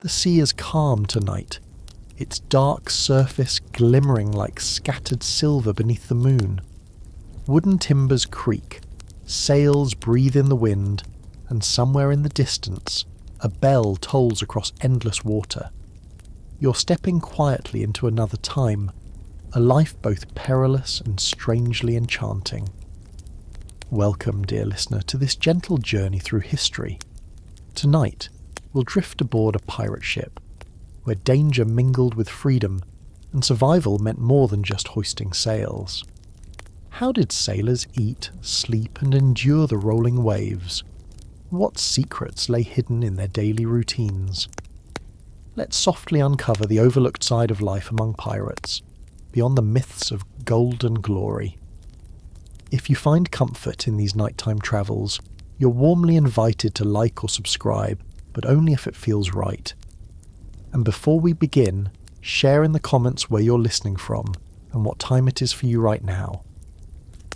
The sea is calm tonight, its dark surface glimmering like scattered silver beneath the moon. Wooden timbers creak, sails breathe in the wind, and somewhere in the distance, a bell tolls across endless water. You're stepping quietly into another time, a life both perilous and strangely enchanting. Welcome, dear listener, to this gentle journey through history. Tonight, we'll drift aboard a pirate ship, where danger mingled with freedom, and survival meant more than just hoisting sails. How did sailors eat, sleep, and endure the rolling waves? What secrets lay hidden in their daily routines? Let's softly uncover the overlooked side of life among pirates, beyond the myths of golden glory. If you find comfort in these nighttime travels, you're warmly invited to like or subscribe, but only if it feels right. And before we begin, share in the comments where you're listening from and what time it is for you right now.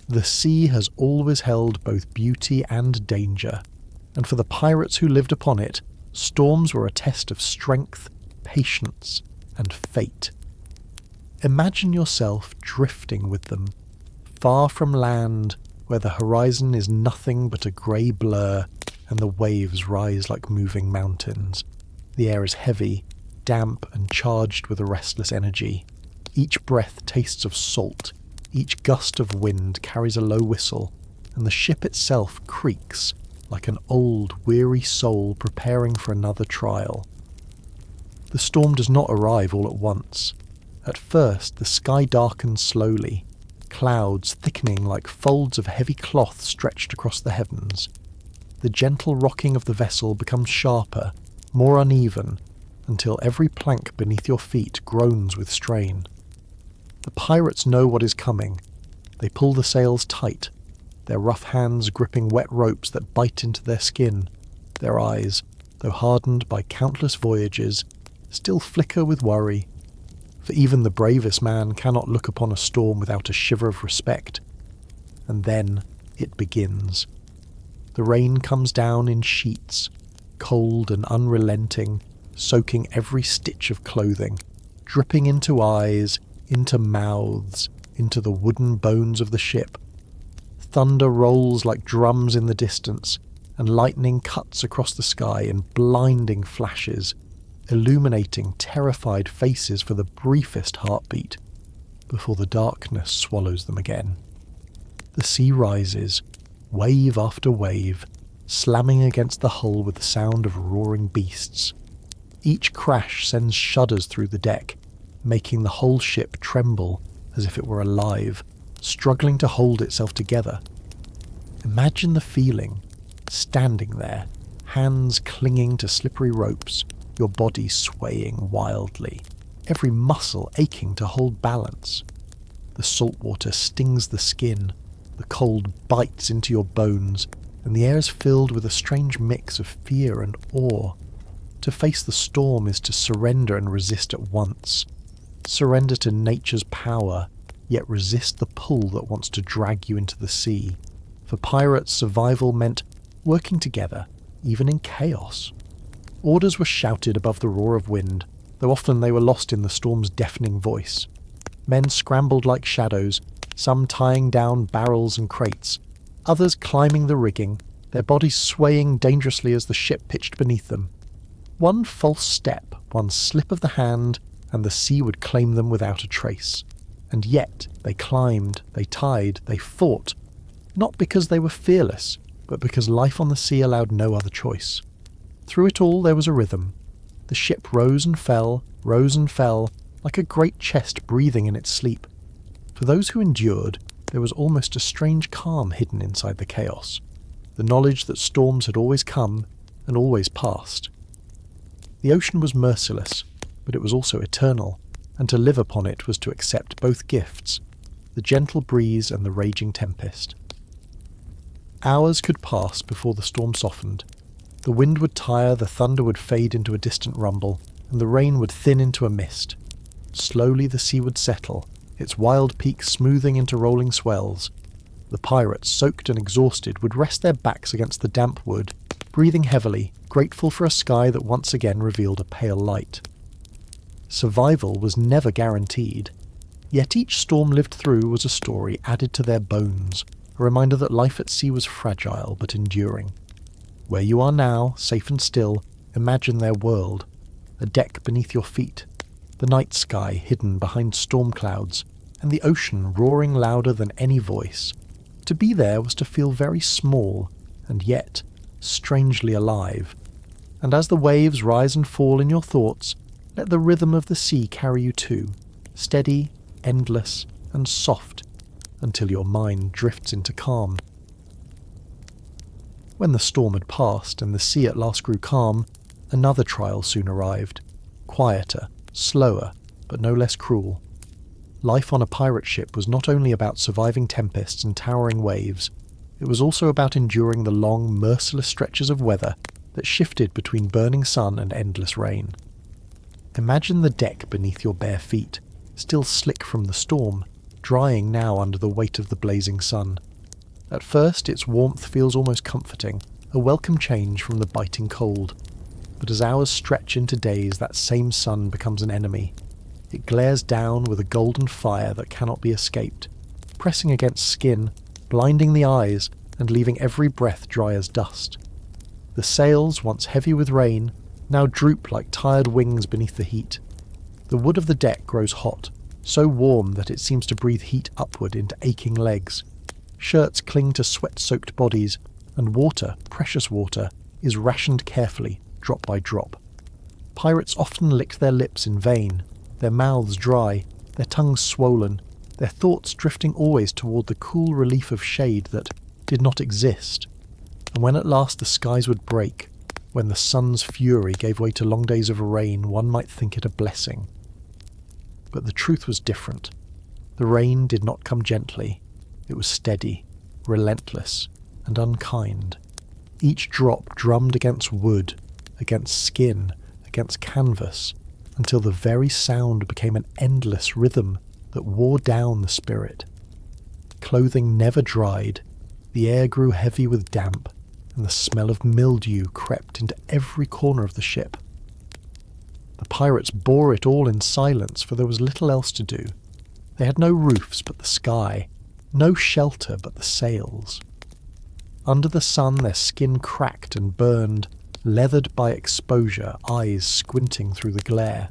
The sea has always held both beauty and danger, and for the pirates who lived upon it, storms were a test of strength, patience, and fate. Imagine yourself drifting with them, far from land, where the horizon is nothing but a grey blur and the waves rise like moving mountains. The air is heavy, damp, and charged with a restless energy. Each breath tastes of salt, each gust of wind carries a low whistle, and the ship itself creaks like an old, weary soul preparing for another trial. The storm does not arrive all at once. At first, the sky darkens slowly, clouds thickening like folds of heavy cloth stretched across the heavens. The gentle rocking of the vessel becomes sharper, more uneven, until every plank beneath your feet groans with strain. The pirates know what is coming. They pull the sails tight, their rough hands gripping wet ropes that bite into their skin. Their eyes, though hardened by countless voyages, still flicker with worry. For even the bravest man cannot look upon a storm without a shiver of respect. And then it begins. The rain comes down in sheets, cold and unrelenting, soaking every stitch of clothing, dripping into eyes, into mouths, into the wooden bones of the ship. Thunder rolls like drums in the distance, and lightning cuts across the sky in blinding flashes, illuminating terrified faces for the briefest heartbeat, before the darkness swallows them again. The sea rises, wave after wave, slamming against the hull with the sound of roaring beasts. Each crash sends shudders through the deck, making the whole ship tremble as if it were alive, struggling to hold itself together. Imagine the feeling, standing there, hands clinging to slippery ropes, your body swaying wildly, every muscle aching to hold balance. The salt water stings the skin, the cold bites into your bones, and the air is filled with a strange mix of fear and awe. To face the storm is to surrender and resist at once. Surrender to nature's power, yet resist the pull that wants to drag you into the sea. For pirates, survival meant working together, even in chaos. Orders were shouted above the roar of wind, though often they were lost in the storm's deafening voice. Men scrambled like shadows, some tying down barrels and crates, others climbing the rigging, their bodies swaying dangerously as the ship pitched beneath them. One false step, one slip of the hand, and the sea would claim them without a trace. And yet they climbed, they tied, they fought, not because they were fearless, but because life on the sea allowed no other choice. Through it all there was a rhythm. The ship rose and fell, like a great chest breathing in its sleep. For those who endured, there was almost a strange calm hidden inside the chaos, the knowledge that storms had always come and always passed. The ocean was merciless, but it was also eternal, and to live upon it was to accept both gifts, the gentle breeze and the raging tempest. Hours could pass before the storm softened. The wind would tire, the thunder would fade into a distant rumble, and the rain would thin into a mist. Slowly the sea would settle, its wild peaks smoothing into rolling swells. The pirates, soaked and exhausted, would rest their backs against the damp wood, breathing heavily, grateful for a sky that once again revealed a pale light. Survival was never guaranteed, yet each storm lived through was a story added to their bones, a reminder that life at sea was fragile but enduring. Where you are now, safe and still, imagine their world, a deck beneath your feet, the night sky hidden behind storm clouds, and the ocean roaring louder than any voice. To be there was to feel very small, and yet strangely alive. And as the waves rise and fall in your thoughts, let the rhythm of the sea carry you too, steady, endless, and soft, until your mind drifts into calm. When the storm had passed and the sea at last grew calm, another trial soon arrived, quieter, slower, but no less cruel. Life on a pirate ship was not only about surviving tempests and towering waves, it was also about enduring the long, merciless stretches of weather that shifted between burning sun and endless rain. Imagine the deck beneath your bare feet, still slick from the storm, drying now under the weight of the blazing sun. At first its warmth feels almost comforting, a welcome change from the biting cold. But as hours stretch into days, that same sun becomes an enemy. It glares down with a golden fire that cannot be escaped, pressing against skin, blinding the eyes, and leaving every breath dry as dust. The sails, once heavy with rain, now droop like tired wings beneath the heat. The wood of the deck grows hot, so warm that it seems to breathe heat upward into aching legs. Shirts cling to sweat-soaked bodies, and water, precious water, is rationed carefully, drop by drop. Pirates often licked their lips in vain, their mouths dry, their tongues swollen, their thoughts drifting always toward the cool relief of shade that did not exist. And when at last the skies would break, when the sun's fury gave way to long days of rain, one might think it a blessing. But the truth was different. The rain did not come gently. It was steady, relentless, and unkind. Each drop drummed against wood, against skin, against canvas, until the very sound became an endless rhythm that wore down the spirit. Clothing never dried, the air grew heavy with damp, and the smell of mildew crept into every corner of the ship. The pirates bore it all in silence, for there was little else to do. They had no roofs but the sky, no shelter but the sails. Under the sun their skin cracked and burned, leathered by exposure, eyes squinting through the glare.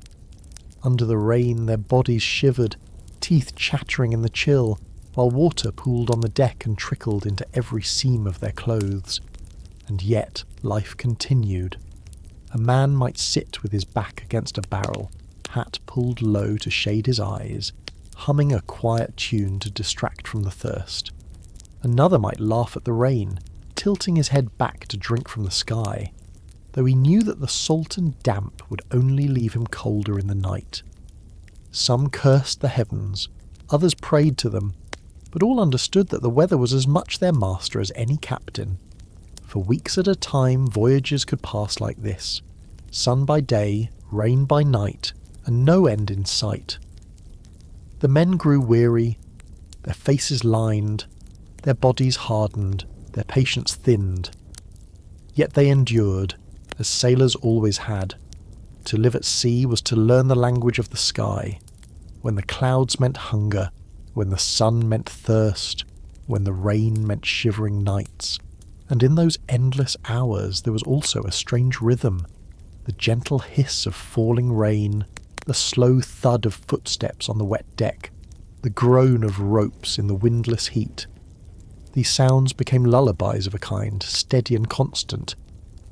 Under the rain their bodies shivered, teeth chattering in the chill, while water pooled on the deck and trickled into every seam of their clothes. And yet life continued. A man might sit with his back against a barrel, hat pulled low to shade his eyes, humming a quiet tune to distract from the thirst. Another might laugh at the rain, tilting his head back to drink from the sky, though he knew that the salt and damp would only leave him colder in the night. Some cursed the heavens, others prayed to them, but all understood that the weather was as much their master as any captain. For weeks at a time voyages could pass like this, sun by day, rain by night, and no end in sight. The men grew weary, their faces lined, their bodies hardened, their patience thinned. Yet they endured, as sailors always had. To live at sea was to learn the language of the sky, when the clouds meant hunger, when the sun meant thirst, when the rain meant shivering nights. And in those endless hours there was also a strange rhythm, the gentle hiss of falling rain, the slow thud of footsteps on the wet deck, the groan of ropes in the windless heat. These sounds became lullabies of a kind, steady and constant,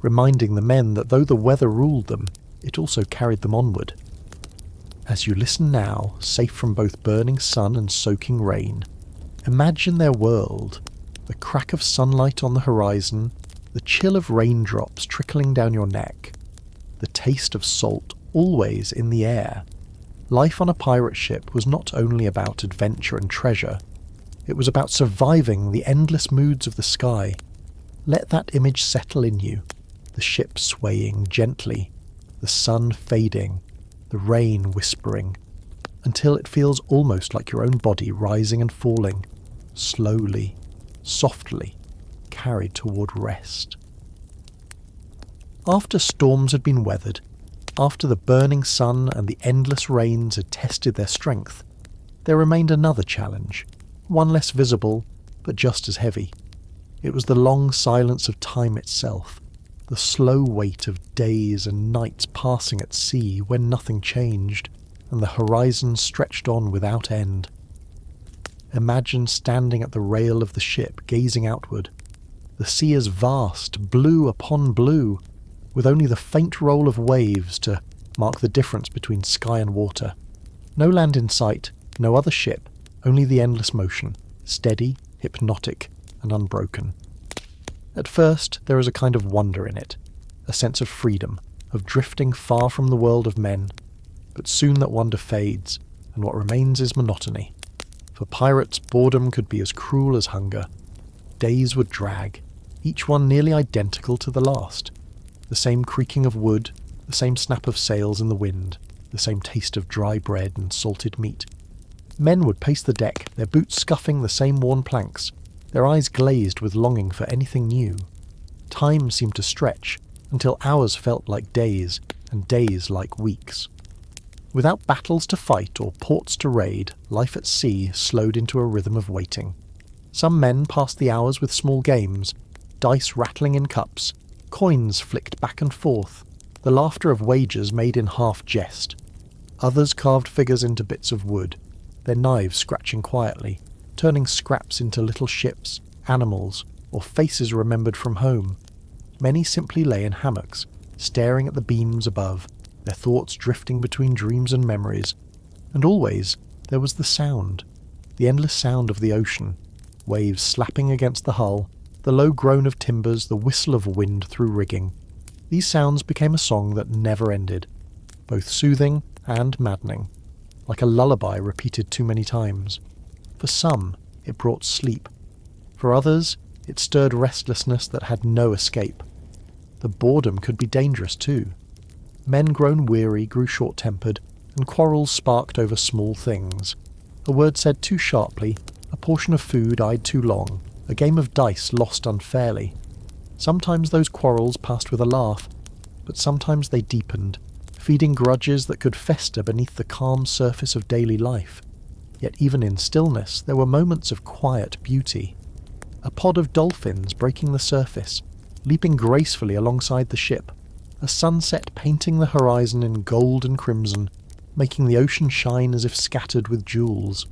reminding the men that though the weather ruled them, it also carried them onward. As you listen now, safe from both burning sun and soaking rain, imagine their world, the crack of sunlight on the horizon, the chill of raindrops trickling down your neck, the taste of salt always in the air. Life on a pirate ship was not only about adventure and treasure, it was about surviving the endless moods of the sky. Let that image settle in you, the ship swaying gently, the sun fading, the rain whispering, until it feels almost like your own body rising and falling, slowly, softly, carried toward rest. After storms had been weathered, after the burning sun and the endless rains had tested their strength, there remained another challenge, one less visible, but just as heavy. It was the long silence of time itself, the slow weight of days and nights passing at sea when nothing changed, and the horizon stretched on without end. Imagine standing at the rail of the ship, gazing outward. The sea is vast, blue upon blue, with only the faint roll of waves to mark the difference between sky and water. No land in sight, no other ship, only the endless motion, steady, hypnotic, and unbroken. At first, there is a kind of wonder in it, a sense of freedom, of drifting far from the world of men, but soon that wonder fades, and what remains is monotony. For pirates, boredom could be as cruel as hunger. Days would drag, each one nearly identical to the last. The same creaking of wood, the same snap of sails in the wind, the same taste of dry bread and salted meat. Men would pace the deck, their boots scuffing the same worn planks, their eyes glazed with longing for anything new. Time seemed to stretch, until hours felt like days, and days like weeks. Without battles to fight or ports to raid, life at sea slowed into a rhythm of waiting. Some men passed the hours with small games, dice rattling in cups, coins flicked back and forth, the laughter of wagers made in half jest. Others carved figures into bits of wood, their knives scratching quietly, turning scraps into little ships, animals, or faces remembered from home. Many simply lay in hammocks, staring at the beams above, their thoughts drifting between dreams and memories. And always there was the sound, the endless sound of the ocean, waves slapping against the hull, the low groan of timbers, the whistle of wind through rigging. These sounds became a song that never ended, both soothing and maddening, like a lullaby repeated too many times. For some, it brought sleep. For others, it stirred restlessness that had no escape. The boredom could be dangerous too. Men grown weary grew short-tempered, and quarrels sparked over small things. A word said too sharply, a portion of food eyed too long, a game of dice lost unfairly. Sometimes those quarrels passed with a laugh, but sometimes they deepened, feeding grudges that could fester beneath the calm surface of daily life. Yet even in stillness, there were moments of quiet beauty. A pod of dolphins breaking the surface, leaping gracefully alongside the ship, a sunset painting the horizon in gold and crimson, making the ocean shine as if scattered with jewels.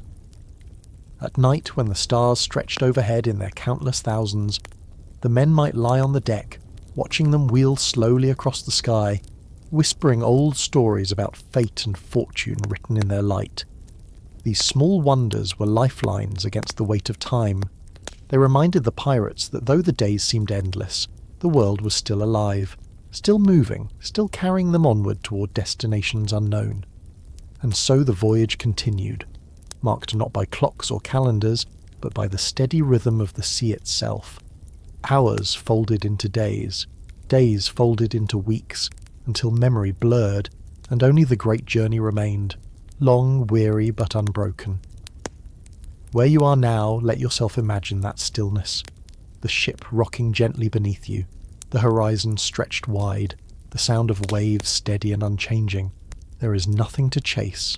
At night, when the stars stretched overhead in their countless thousands, the men might lie on the deck, watching them wheel slowly across the sky, whispering old stories about fate and fortune written in their light. These small wonders were lifelines against the weight of time. They reminded the pirates that though the days seemed endless, the world was still alive, still moving, still carrying them onward toward destinations unknown. And so the voyage continued, marked not by clocks or calendars, but by the steady rhythm of the sea itself. Hours folded into days, days folded into weeks, until memory blurred, and only the great journey remained, long, weary, but unbroken. Where you are now, let yourself imagine that stillness, the ship rocking gently beneath you, the horizon stretched wide, the sound of waves steady and unchanging. There is nothing to chase,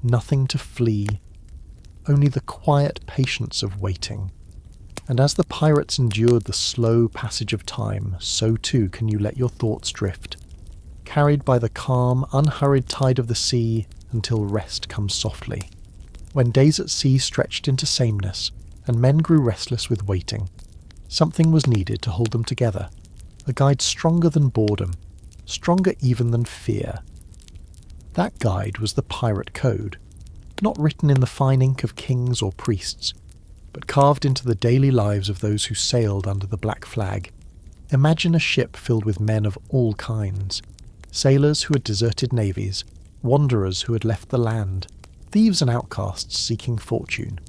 nothing to flee, only the quiet patience of waiting. And as the pirates endured the slow passage of time, so too can you let your thoughts drift, carried by the calm, unhurried tide of the sea until rest comes softly. When days at sea stretched into sameness, and men grew restless with waiting, something was needed to hold them together, a guide stronger than boredom, stronger even than fear. That guide was the pirate code, not written in the fine ink of kings or priests, but carved into the daily lives of those who sailed under the black flag. Imagine a ship filled with men of all kinds, sailors who had deserted navies, wanderers who had left the land, thieves and outcasts seeking fortune.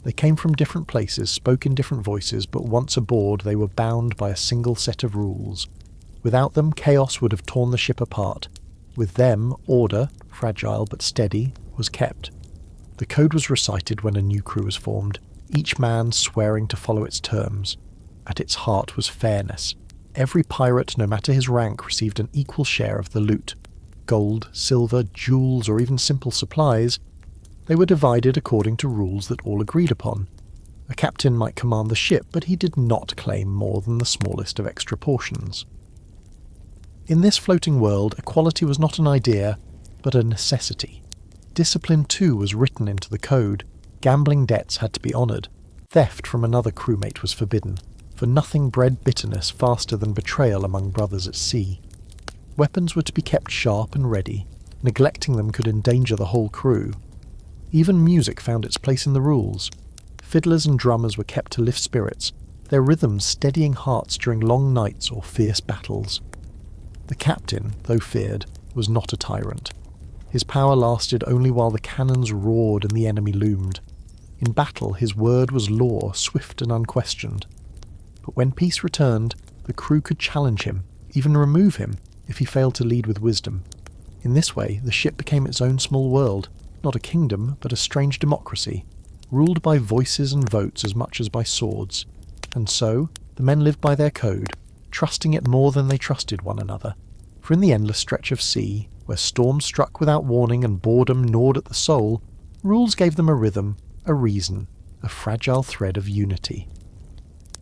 They came from different places, spoke in different voices, but once aboard they were bound by a single set of rules. Without them, chaos would have torn the ship apart. With them, order, fragile but steady, was kept. The code was recited when a new crew was formed, each man swearing to follow its terms. At its heart was fairness, Every pirate, no matter his rank, received an equal share of the loot. Gold, silver, jewels, or even simple supplies. They were divided according to rules that all agreed upon. A captain might command the ship, but he did not claim more than the smallest of extra portions. In this floating world, equality was not an idea, but a necessity. Discipline too was written into the code. Gambling debts had to be honoured. Theft from another crewmate was forbidden, for nothing bred bitterness faster than betrayal among brothers at sea. Weapons were to be kept sharp and ready. Neglecting them could endanger the whole crew. Even music found its place in the rules. Fiddlers and drummers were kept to lift spirits, their rhythms steadying hearts during long nights or fierce battles. The captain, though feared, was not a tyrant. His power lasted only while the cannons roared and the enemy loomed. In battle, his word was law, swift and unquestioned. But when peace returned, the crew could challenge him, even remove him, if he failed to lead with wisdom. In this way, the ship became its own small world, not a kingdom, but a strange democracy, ruled by voices and votes as much as by swords. And so, the men lived by their code, trusting it more than they trusted one another. For in the endless stretch of sea, where storms struck without warning and boredom gnawed at the soul, rules gave them a rhythm, a reason, a fragile thread of unity.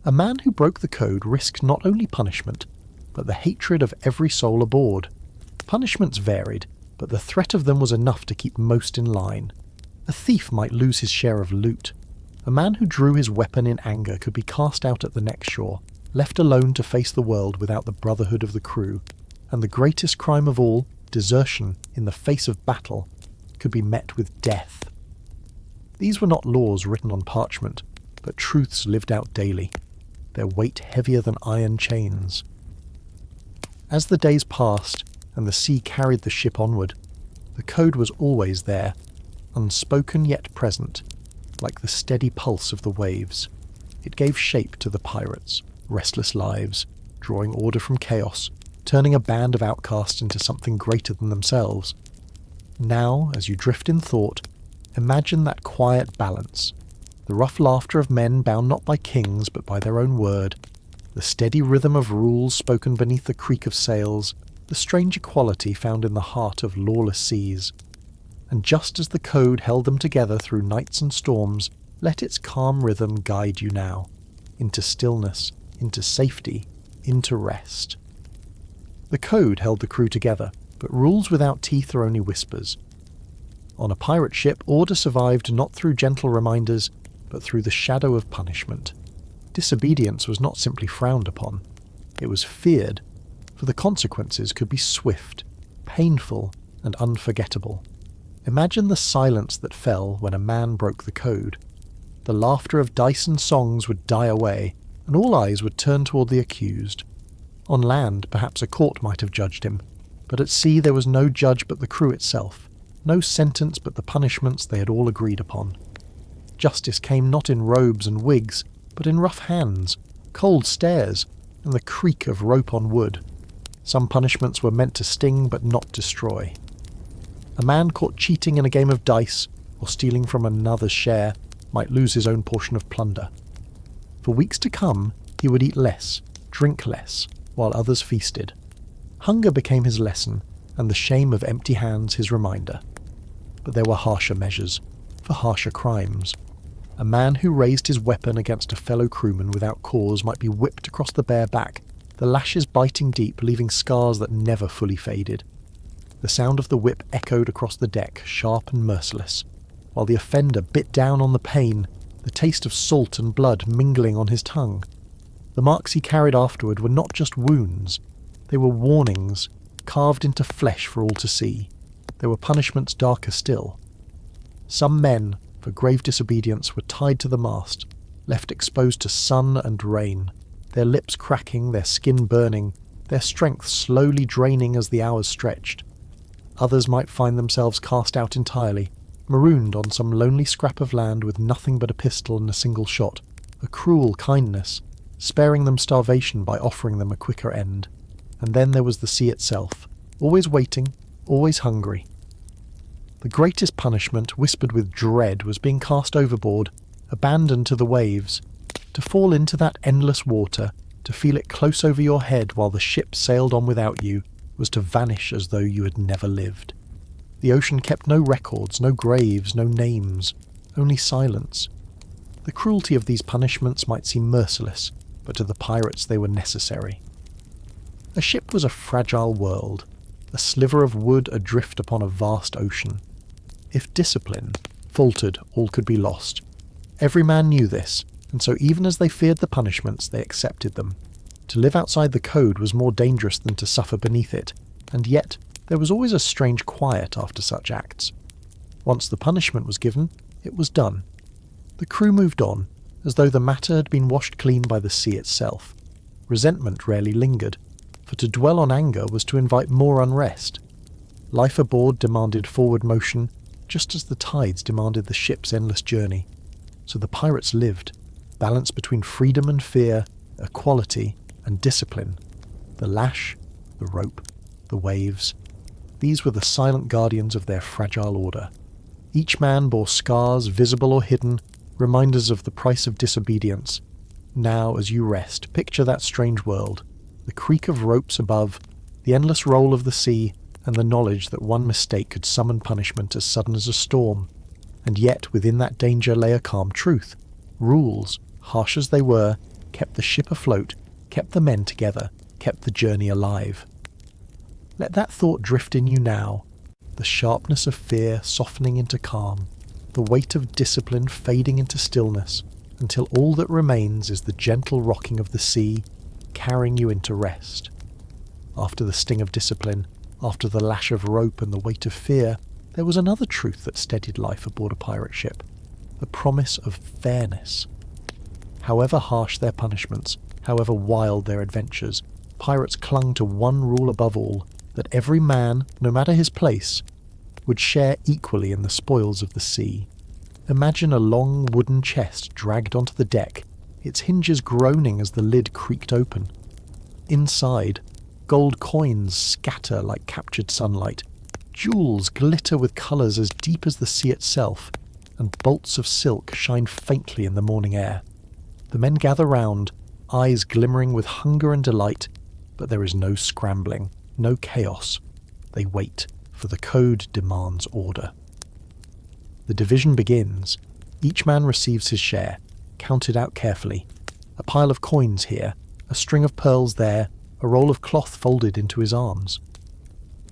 A man who broke the code risked not only punishment, but the hatred of every soul aboard. Punishments varied, but the threat of them was enough to keep most in line. A thief might lose his share of loot. A man who drew his weapon in anger could be cast out at the next shore, left alone to face the world without the brotherhood of the crew. And the greatest crime of all, desertion in the face of battle, could be met with death. These were not laws written on parchment, but truths lived out daily, their weight heavier than iron chains. As the days passed and the sea carried the ship onward, the code was always there, unspoken yet present, like the steady pulse of the waves. It gave shape to the pirates' restless lives, drawing order from chaos, turning a band of outcasts into something greater than themselves. Now, as you drift in thought, imagine that quiet balance, the rough laughter of men bound not by kings but by their own word, the steady rhythm of rules spoken beneath the creak of sails, the strange equality found in the heart of lawless seas. And just as the code held them together through nights and storms, let its calm rhythm guide you now, into stillness, into safety, into rest. The code held the crew together, but rules without teeth are only whispers. On a pirate ship, order survived not through gentle reminders, but through the shadow of punishment. Disobedience was not simply frowned upon. It was feared, for the consequences could be swift, painful, and unforgettable. Imagine the silence that fell when a man broke the code. The laughter of dice and songs would die away, and all eyes would turn toward the accused. On land, perhaps a court might have judged him, but at sea there was no judge but the crew itself, no sentence but the punishments they had all agreed upon. Justice came not in robes and wigs, but in rough hands, cold stares, and the creak of rope on wood. Some punishments were meant to sting but not destroy. A man caught cheating in a game of dice, or stealing from another's share, might lose his own portion of plunder. For weeks to come, he would eat less, drink less, while others feasted. Hunger became his lesson, and the shame of empty hands his reminder. But there were harsher measures, for harsher crimes. A man who raised his weapon against a fellow crewman without cause might be whipped across the bare back, the lashes biting deep, leaving scars that never fully faded. The sound of the whip echoed across the deck, sharp and merciless, while the offender bit down on the pain, the taste of salt and blood mingling on his tongue. The marks he carried afterward were not just wounds, they were warnings, carved into flesh for all to see. There were punishments darker still. Some men, for grave disobedience, were tied to the mast, left exposed to sun and rain, their lips cracking, their skin burning, their strength slowly draining as the hours stretched. Others might find themselves cast out entirely, marooned on some lonely scrap of land with nothing but a pistol and a single shot, a cruel kindness, sparing them starvation by offering them a quicker end. And then there was the sea itself, always waiting, always hungry. The greatest punishment, whispered with dread, was being cast overboard, abandoned to the waves, to fall into that endless water, To feel it close over your head while the ship sailed on without you was to vanish as though you had never lived. The ocean kept no records, no graves, no names, only silence. The cruelty of these punishments might seem merciless, but to the pirates they were necessary. A ship was a fragile world, a sliver of wood adrift upon a vast ocean. If discipline faltered, all could be lost. Every man knew this, and so even as they feared the punishments, they accepted them. To live outside the code was more dangerous than to suffer beneath it, and yet there was always a strange quiet after such acts. Once the punishment was given, it was done. The crew moved on, as though the matter had been washed clean by the sea itself. Resentment rarely lingered, for to dwell on anger was to invite more unrest. Life aboard demanded forward motion, just as the tides demanded the ship's endless journey. So the pirates lived, balanced between freedom and fear, equality and discipline. The lash, the rope, the waves. These were the silent guardians of their fragile order. Each man bore scars, visible or hidden, reminders of the price of disobedience. Now, as you rest, picture that strange world, the creak of ropes above, the endless roll of the sea, and the knowledge that one mistake could summon punishment as sudden as a storm. And yet within that danger lay a calm truth. Rules, harsh as they were, kept the ship afloat, kept the men together, kept the journey alive. Let that thought drift in you now, the sharpness of fear softening into calm, the weight of discipline fading into stillness, until all that remains is the gentle rocking of the sea, carrying you into rest. After the sting of discipline, after the lash of rope and the weight of fear, there was another truth that steadied life aboard a pirate ship, the promise of fairness. However harsh their punishments, however wild their adventures, pirates clung to one rule above all, that every man, no matter his place, would share equally in the spoils of the sea. Imagine a long wooden chest dragged onto the deck, its hinges groaning as the lid creaked open. Inside, gold coins scatter like captured sunlight, jewels glitter with colours as deep as the sea itself, and bolts of silk shine faintly in the morning air. The men gather round, eyes glimmering with hunger and delight, but there is no scrambling, no chaos. They wait, for the code demands order. The division begins. Each man receives his share, counted out carefully. A pile of coins here, a string of pearls there, a roll of cloth folded into his arms.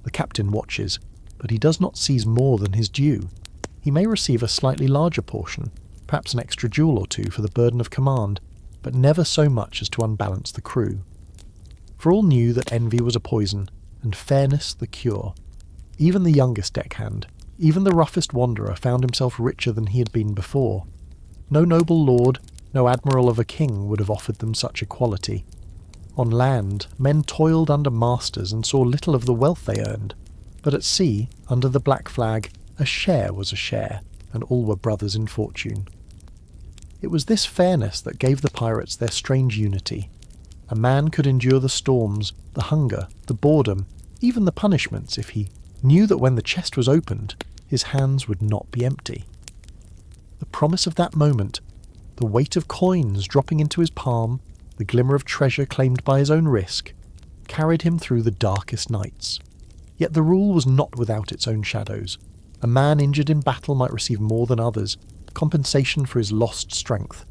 The captain watches, but he does not seize more than his due. He may receive a slightly larger portion, perhaps an extra jewel or two for the burden of command, but never so much as to unbalance the crew. For all knew that envy was a poison, and fairness the cure. Even the youngest deckhand, even the roughest wanderer found himself richer than he had been before. No noble lord, no admiral of a king would have offered them such equality. On land, men toiled under masters and saw little of the wealth they earned, but at sea, under the black flag, a share was a share, and all were brothers in fortune. It was this fairness that gave the pirates their strange unity. A man could endure the storms, the hunger, the boredom, even the punishments if he knew that when the chest was opened, his hands would not be empty. The promise of that moment, the weight of coins dropping into his palm, the glimmer of treasure claimed by his own risk, carried him through the darkest nights. Yet the rule was not without its own shadows. A man injured in battle might receive more than others, compensation for his lost strength.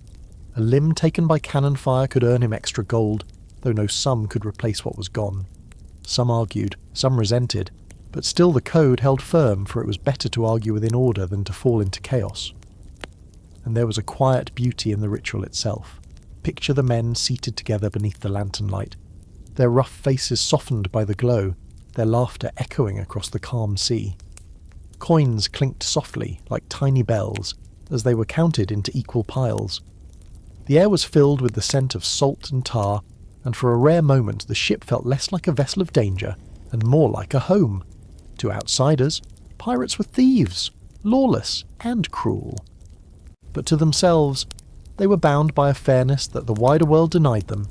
A limb taken by cannon fire could earn him extra gold, though no sum could replace what was gone. Some argued, some resented, but still the code held firm, for it was better to argue within order than to fall into chaos. And there was a quiet beauty in the ritual itself. Picture the men seated together beneath the lantern light, their rough faces softened by the glow, their laughter echoing across the calm sea. Coins clinked softly, like tiny bells, as they were counted into equal piles. The air was filled with the scent of salt and tar, and for a rare moment the ship felt less like a vessel of danger and more like a home. To outsiders, pirates were thieves, lawless and cruel. But to themselves, they were bound by a fairness that the wider world denied them.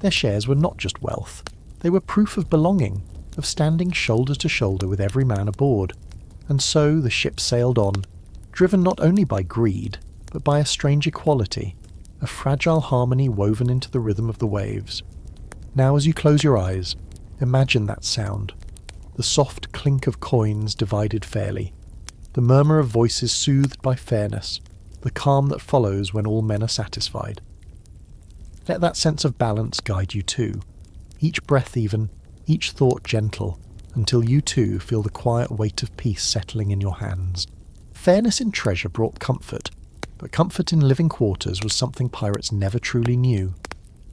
Their shares were not just wealth, they were proof of belonging, of standing shoulder to shoulder with every man aboard. And so the ship sailed on, driven not only by greed, but by a strange equality. a fragile harmony woven into the rhythm of the waves. Now as you close your eyes, imagine that sound, the soft clink of coins divided fairly, the murmur of voices soothed by fairness, the calm that follows when all men are satisfied. Let that sense of balance guide you too, each breath even, each thought gentle, until you too feel the quiet weight of peace settling in your hands. Fairness in treasure brought comfort, but comfort in living quarters was something pirates never truly knew.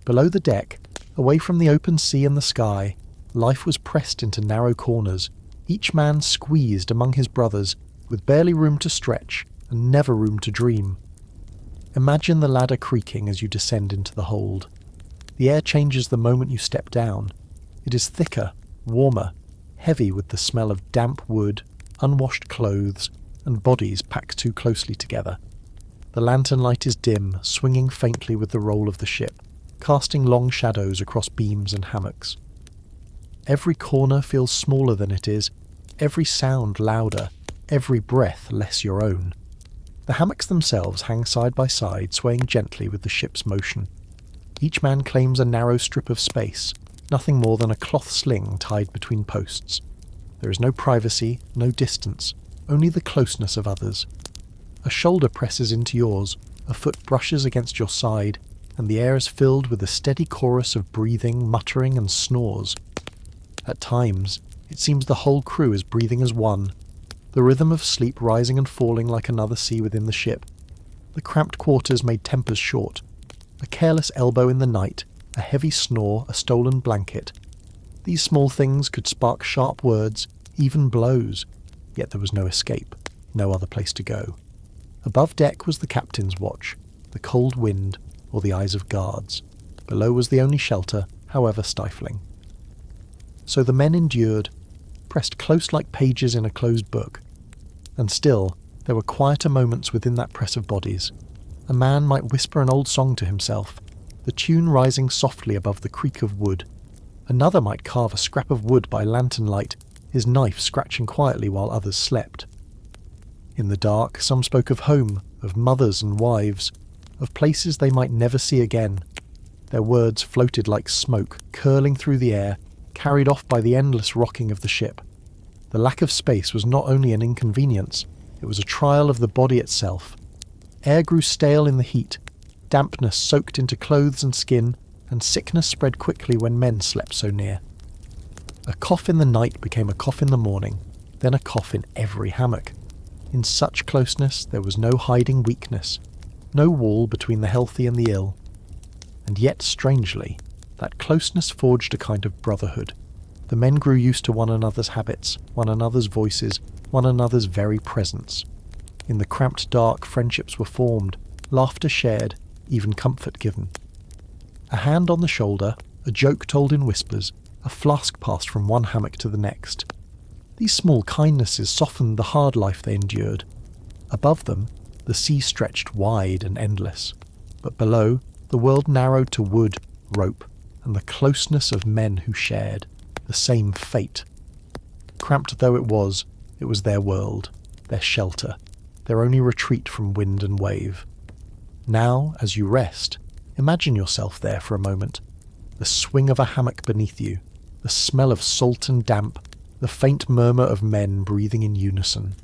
Below the deck, away from the open sea and the sky, life was pressed into narrow corners, each man squeezed among his brothers, with barely room to stretch and never room to dream. Imagine the ladder creaking as you descend into the hold. The air changes the moment you step down. It is thicker, warmer, heavy with the smell of damp wood, unwashed clothes, and bodies packed too closely together. The lantern light is dim, swinging faintly with the roll of the ship, casting long shadows across beams and hammocks. Every corner feels smaller than it is, every sound louder, every breath less your own. The hammocks themselves hang side by side, swaying gently with the ship's motion. Each man claims a narrow strip of space, nothing more than a cloth sling tied between posts. There is no privacy, no distance, only the closeness of others. A shoulder presses into yours, a foot brushes against your side, and the air is filled with a steady chorus of breathing, muttering, and snores. At times, it seems the whole crew is breathing as one, the rhythm of sleep rising and falling like another sea within the ship. The cramped quarters made tempers short. A careless elbow in the night, a heavy snore, a stolen blanket. These small things could spark sharp words, even blows, yet there was no escape, no other place to go. Above deck was the captain's watch, the cold wind, or the eyes of guards. Below was the only shelter, however stifling. So the men endured, pressed close like pages in a closed book. And still, there were quieter moments within that press of bodies. A man might whisper an old song to himself, the tune rising softly above the creak of wood. Another might carve a scrap of wood by lantern light, his knife scratching quietly while others slept. In the dark, some spoke of home, of mothers and wives, of places they might never see again. Their words floated like smoke, curling through the air, carried off by the endless rocking of the ship. The lack of space was not only an inconvenience, it was a trial of the body itself. Air grew stale in the heat, dampness soaked into clothes and skin, and sickness spread quickly when men slept so near. A cough in the night became a cough in the morning, then a cough in every hammock. In such closeness there was no hiding weakness, no wall between the healthy and the ill. And yet, strangely, that closeness forged a kind of brotherhood. The men grew used to one another's habits, one another's voices, one another's very presence. In the cramped dark, friendships were formed, laughter shared, even comfort given. A hand on the shoulder, a joke told in whispers, a flask passed from one hammock to the next. These small kindnesses softened the hard life they endured. Above them, the sea stretched wide and endless, but below, the world narrowed to wood, rope, and the closeness of men who shared the same fate. Cramped though it was their world, their shelter, their only retreat from wind and wave. Now, as you rest, imagine yourself there for a moment. The swing of a hammock beneath you, the smell of salt and damp, the faint murmur of men breathing in unison.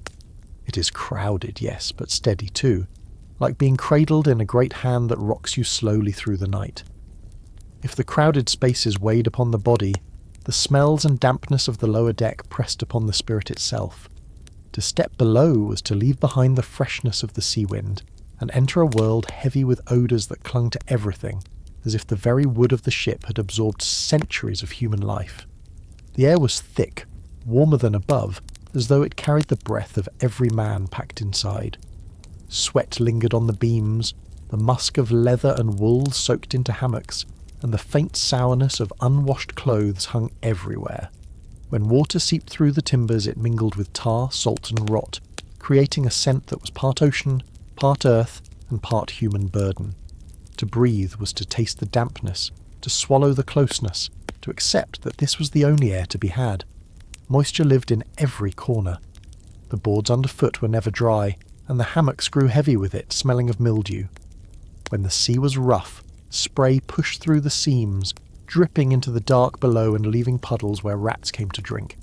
It is crowded, yes, but steady too, like being cradled in a great hand that rocks you slowly through the night. If the crowded spaces weighed upon the body, the smells and dampness of the lower deck pressed upon the spirit itself. To step below was to leave behind the freshness of the sea wind, and enter a world heavy with odours that clung to everything, as if the very wood of the ship had absorbed centuries of human life. The air was thick, warmer than above, as though it carried the breath of every man packed inside. Sweat lingered on the beams, the musk of leather and wool soaked into hammocks, and the faint sourness of unwashed clothes hung everywhere. When water seeped through the timbers, it mingled with tar, salt, and rot, creating a scent that was part ocean, part earth, and part human burden. To breathe was to taste the dampness, to swallow the closeness, to accept that this was the only air to be had. Moisture lived in every corner. The boards underfoot were never dry, and the hammocks grew heavy with it, smelling of mildew. When the sea was rough, spray pushed through the seams, dripping into the dark below and leaving puddles where rats came to drink.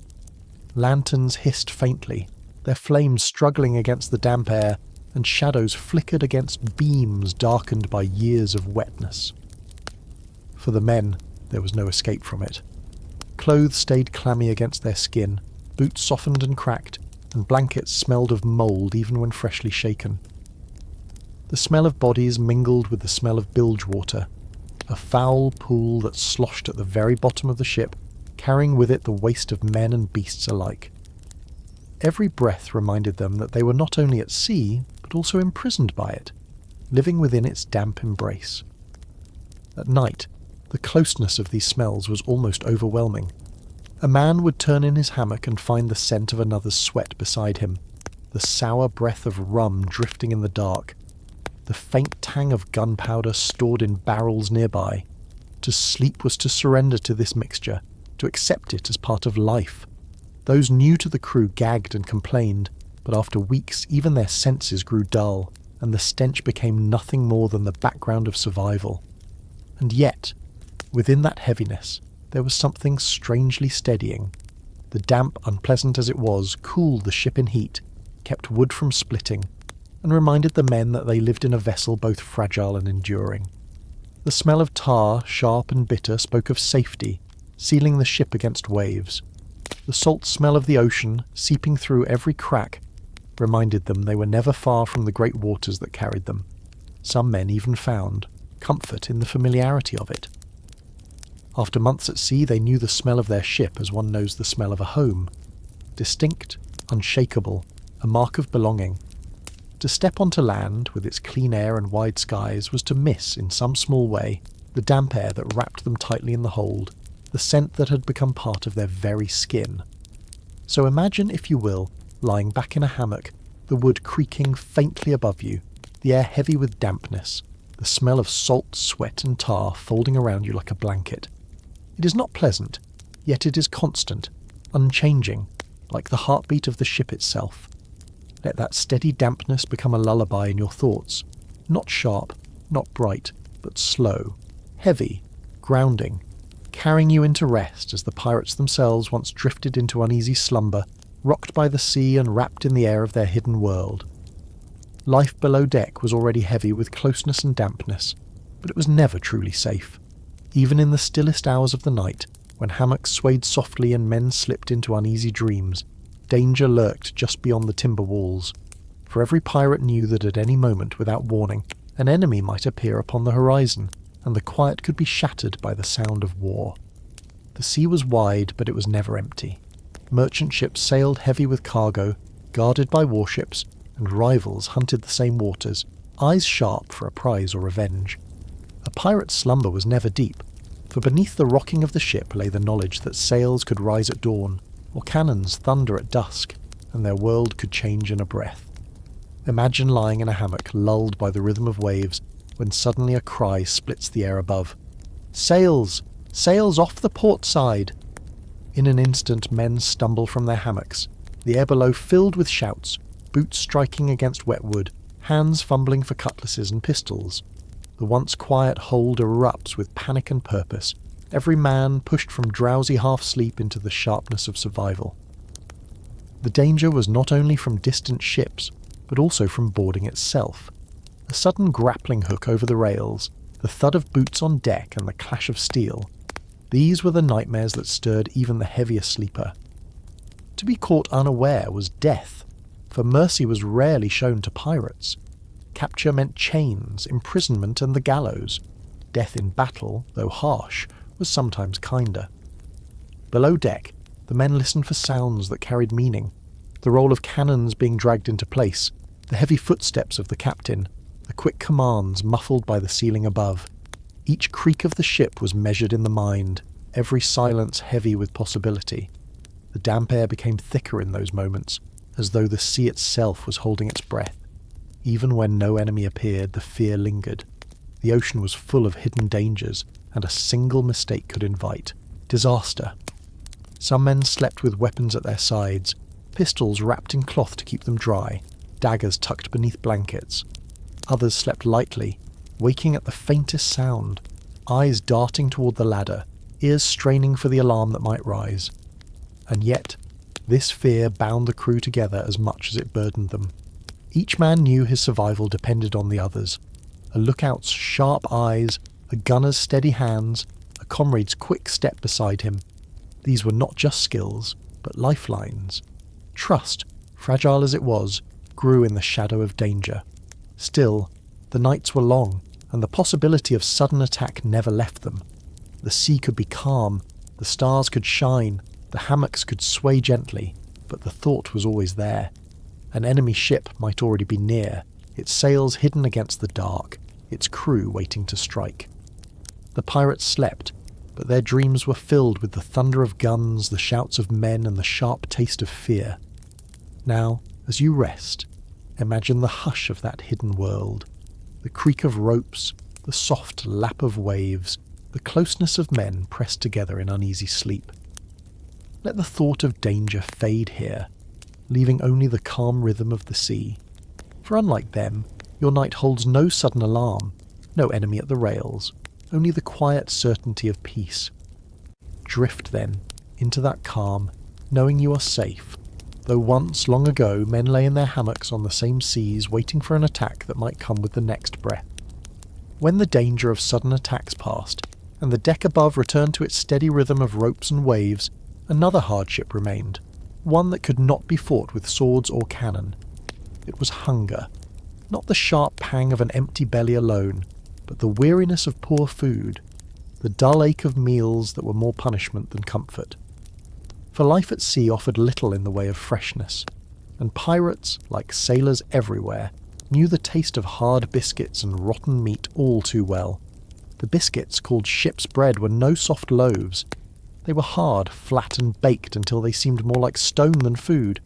Lanterns hissed faintly, their flames struggling against the damp air, and shadows flickered against beams darkened by years of wetness. For the men, there was no escape from it. Clothes stayed clammy against their skin, boots softened and cracked, and blankets smelled of mould even when freshly shaken. The smell of bodies mingled with the smell of bilge water, a foul pool that sloshed at the very bottom of the ship, carrying with it the waste of men and beasts alike. Every breath reminded them that they were not only at sea, but also imprisoned by it, living within its damp embrace. At night, the closeness of these smells was almost overwhelming. A man would turn in his hammock and find the scent of another's sweat beside him, the sour breath of rum drifting in the dark, the faint tang of gunpowder stored in barrels nearby. To sleep was to surrender to this mixture, to accept it as part of life. Those new to the crew gagged and complained, but after weeks even their senses grew dull, and the stench became nothing more than the background of survival. And yet, within that heaviness, there was something strangely steadying. The damp, unpleasant as it was, cooled the ship in heat, kept wood from splitting, and reminded the men that they lived in a vessel both fragile and enduring. The smell of tar, sharp and bitter, spoke of safety, sealing the ship against waves. The salt smell of the ocean, seeping through every crack, reminded them they were never far from the great waters that carried them. Some men even found comfort in the familiarity of it. After months at sea, they knew the smell of their ship as one knows the smell of a home. Distinct, unshakable, a mark of belonging. To step onto land, with its clean air and wide skies, was to miss, in some small way, the damp air that wrapped them tightly in the hold, the scent that had become part of their very skin. So imagine, if you will, lying back in a hammock, the wood creaking faintly above you, the air heavy with dampness, the smell of salt, sweat and tar folding around you like a blanket. It is not pleasant, yet it is constant, unchanging, like the heartbeat of the ship itself. Let that steady dampness become a lullaby in your thoughts, not sharp, not bright, but slow, heavy, grounding, carrying you into rest as the pirates themselves once drifted into uneasy slumber, rocked by the sea and wrapped in the air of their hidden world. Life below deck was already heavy with closeness and dampness, but it was never truly safe. Even in the stillest hours of the night, when hammocks swayed softly and men slipped into uneasy dreams, danger lurked just beyond the timber walls, for every pirate knew that at any moment, without warning, an enemy might appear upon the horizon, and the quiet could be shattered by the sound of war. The sea was wide, but it was never empty. Merchant ships sailed heavy with cargo, guarded by warships, and rivals hunted the same waters, eyes sharp for a prize or revenge. A pirate's slumber was never deep, for beneath the rocking of the ship lay the knowledge that sails could rise at dawn, or cannons thunder at dusk, and their world could change in a breath. Imagine lying in a hammock, lulled by the rhythm of waves, when suddenly a cry splits the air above. "Sails! Sails off the port side!" In an instant men stumble from their hammocks, the air below filled with shouts, boots striking against wet wood, hands fumbling for cutlasses and pistols. The once quiet hold erupts with panic and purpose, every man pushed from drowsy half-sleep into the sharpness of survival. The danger was not only from distant ships, but also from boarding itself. A sudden grappling hook over the rails, the thud of boots on deck and the clash of steel. These were the nightmares that stirred even the heaviest sleeper. To be caught unaware was death, for mercy was rarely shown to pirates. Capture meant chains, imprisonment and the gallows. Death in battle, though harsh, was sometimes kinder. Below deck, the men listened for sounds that carried meaning, the roll of cannons being dragged into place, the heavy footsteps of the captain, the quick commands muffled by the ceiling above. Each creak of the ship was measured in the mind, every silence heavy with possibility. The damp air became thicker in those moments, as though the sea itself was holding its breath. Even when no enemy appeared, the fear lingered. The ocean was full of hidden dangers, and a single mistake could invite disaster. Some men slept with weapons at their sides, pistols wrapped in cloth to keep them dry, daggers tucked beneath blankets. Others slept lightly, waking at the faintest sound, eyes darting toward the ladder, ears straining for the alarm that might rise. And yet, this fear bound the crew together as much as it burdened them. Each man knew his survival depended on the others. A lookout's sharp eyes, a gunner's steady hands, a comrade's quick step beside him. These were not just skills, but lifelines. Trust, fragile as it was, grew in the shadow of danger. Still, the nights were long, and the possibility of sudden attack never left them. The sea could be calm, the stars could shine, the hammocks could sway gently, but the thought was always there. An enemy ship might already be near, its sails hidden against the dark, its crew waiting to strike. The pirates slept, but their dreams were filled with the thunder of guns, the shouts of men, and the sharp taste of fear. Now, as you rest, imagine the hush of that hidden world, the creak of ropes, the soft lap of waves, the closeness of men pressed together in uneasy sleep. Let the thought of danger fade here, leaving only the calm rhythm of the sea. For unlike them, your night holds no sudden alarm, no enemy at the rails, only the quiet certainty of peace. Drift, then, into that calm, knowing you are safe, though once, long ago, men lay in their hammocks on the same seas waiting for an attack that might come with the next breath. When the danger of sudden attacks passed, and the deck above returned to its steady rhythm of ropes and waves, another hardship remained, one that could not be fought with swords or cannon. It was hunger, not the sharp pang of an empty belly alone, but the weariness of poor food, the dull ache of meals that were more punishment than comfort. For life at sea offered little in the way of freshness, and pirates, like sailors everywhere, knew the taste of hard biscuits and rotten meat all too well. The biscuits, called ship's bread, were no soft loaves. They were hard, flat and baked until they seemed more like stone than food.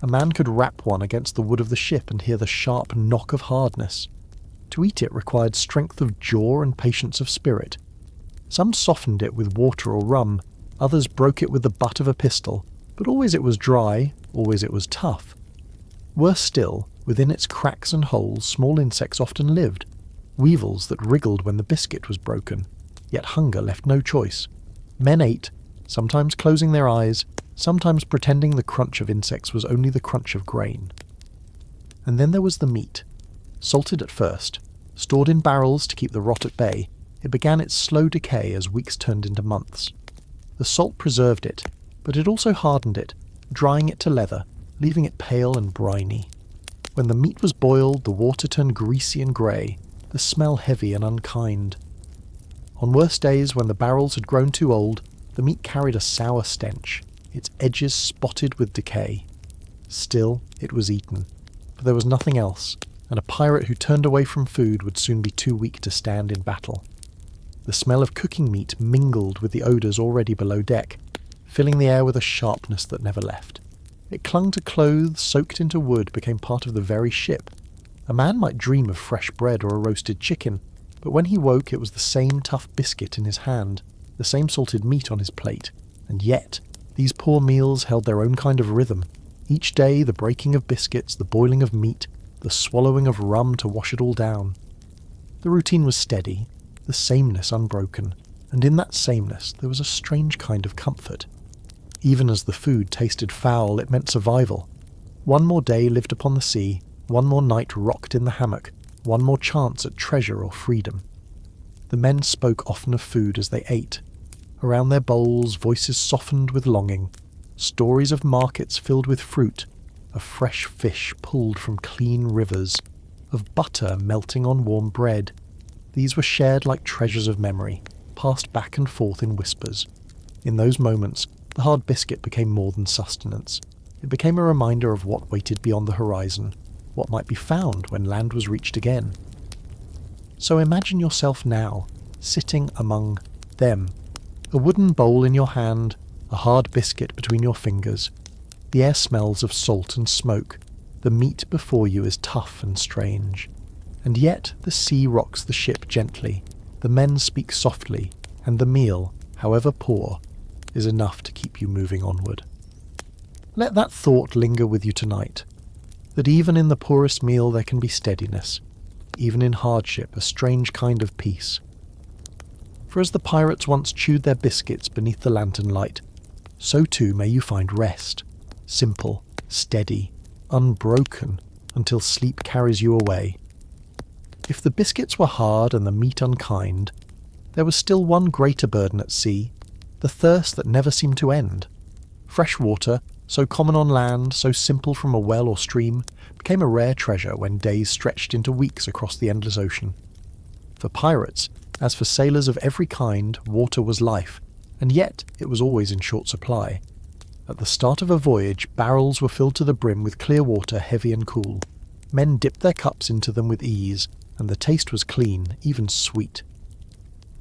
A man could rap one against the wood of the ship and hear the sharp knock of hardness. To eat it required strength of jaw and patience of spirit. Some softened it with water or rum, others broke it with the butt of a pistol, but always it was dry, always it was tough. Worse still, within its cracks and holes small insects often lived, weevils that wriggled when the biscuit was broken, yet hunger left no choice. Men ate, sometimes closing their eyes, sometimes pretending the crunch of insects was only the crunch of grain. And then there was the meat. Salted at first, stored in barrels to keep the rot at bay, it began its slow decay as weeks turned into months. The salt preserved it, but it also hardened it, drying it to leather, leaving it pale and briny. When the meat was boiled, the water turned greasy and grey, the smell heavy and unkind. On worse days, when the barrels had grown too old, the meat carried a sour stench, its edges spotted with decay. Still, it was eaten, for there was nothing else, and a pirate who turned away from food would soon be too weak to stand in battle. The smell of cooking meat mingled with the odours already below deck, filling the air with a sharpness that never left. It clung to clothes, soaked into wood, became part of the very ship. A man might dream of fresh bread or a roasted chicken, but when he woke it was the same tough biscuit in his hand, the same salted meat on his plate, and yet these poor meals held their own kind of rhythm. Each day the breaking of biscuits, the boiling of meat, the swallowing of rum to wash it all down. The routine was steady, the sameness unbroken, and in that sameness there was a strange kind of comfort. Even as the food tasted foul, it meant survival. One more day lived upon the sea, one more night rocked in the hammock, one more chance at treasure or freedom. The men spoke often of food as they ate. Around their bowls, voices softened with longing, stories of markets filled with fruit, of fresh fish pulled from clean rivers, of butter melting on warm bread. These were shared like treasures of memory, passed back and forth in whispers. In those moments, the hard biscuit became more than sustenance. It became a reminder of what waited beyond the horizon, what might be found when land was reached again. So imagine yourself now, sitting among them, a wooden bowl in your hand, a hard biscuit between your fingers. The air smells of salt and smoke. The meat before you is tough and strange. And yet the sea rocks the ship gently, the men speak softly, and the meal, however poor, is enough to keep you moving onward. Let that thought linger with you tonight, that even in the poorest meal there can be steadiness. even in hardship, a strange kind of peace. For as the pirates once chewed their biscuits beneath the lantern light, so too may you find rest, simple, steady, unbroken, until sleep carries you away. If the biscuits were hard and the meat unkind, there was still one greater burden at sea, the thirst that never seemed to end. Fresh water, so common on land, so simple from a well or stream, became a rare treasure when days stretched into weeks across the endless ocean. For pirates, as for sailors of every kind, water was life, and yet it was always in short supply. At the start of a voyage, barrels were filled to the brim with clear water, heavy and cool. Men dipped their cups into them with ease, and the taste was clean, even sweet.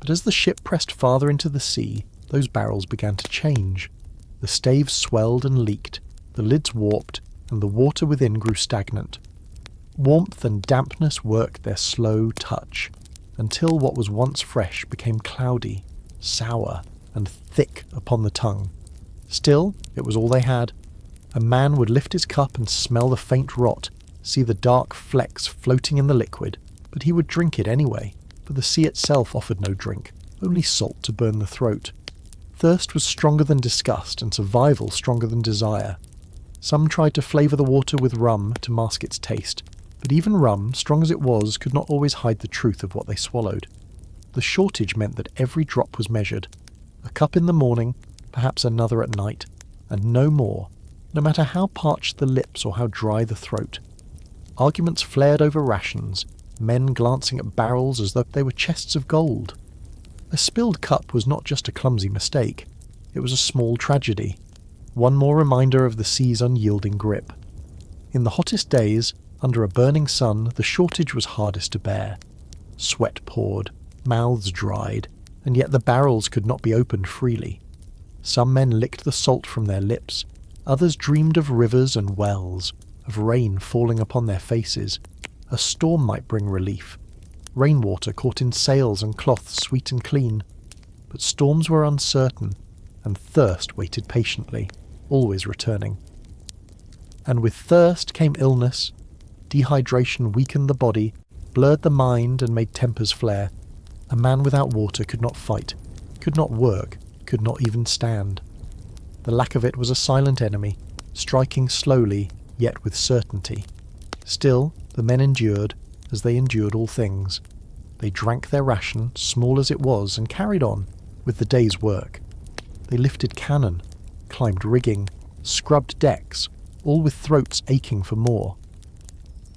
But as the ship pressed farther into the sea, those barrels began to change. The staves swelled and leaked, the lids warped, and the water within grew stagnant. Warmth and dampness worked their slow touch, until what was once fresh became cloudy, sour, and thick upon the tongue. Still, it was all they had. A man would lift his cup and smell the faint rot, see the dark flecks floating in the liquid, but he would drink it anyway, for the sea itself offered no drink, only salt to burn the throat. Thirst was stronger than disgust, and survival stronger than desire. Some tried to flavour the water with rum to mask its taste, but even rum, strong as it was, could not always hide the truth of what they swallowed. The shortage meant that every drop was measured. A cup in the morning, perhaps another at night, and no more, no matter how parched the lips or how dry the throat. Arguments flared over rations, men glancing at barrels as though they were chests of gold. A spilled cup was not just a clumsy mistake, it was a small tragedy, one more reminder of the sea's unyielding grip. In the hottest days, under a burning sun, the shortage was hardest to bear. Sweat poured, mouths dried, and yet the barrels could not be opened freely. Some men licked the salt from their lips, others dreamed of rivers and wells, of rain falling upon their faces. A storm might bring relief. Rainwater caught in sails and cloths sweet and clean. But storms were uncertain, and thirst waited patiently, always returning. And with thirst came illness. Dehydration weakened the body, blurred the mind, and made tempers flare. A man without water could not fight, could not work, could not even stand. The lack of it was a silent enemy, striking slowly, yet with certainty. Still, the men endured, as they endured all things. They drank their ration, small as it was, and carried on, with the day's work. They lifted cannon, climbed rigging, scrubbed decks, all with throats aching for more.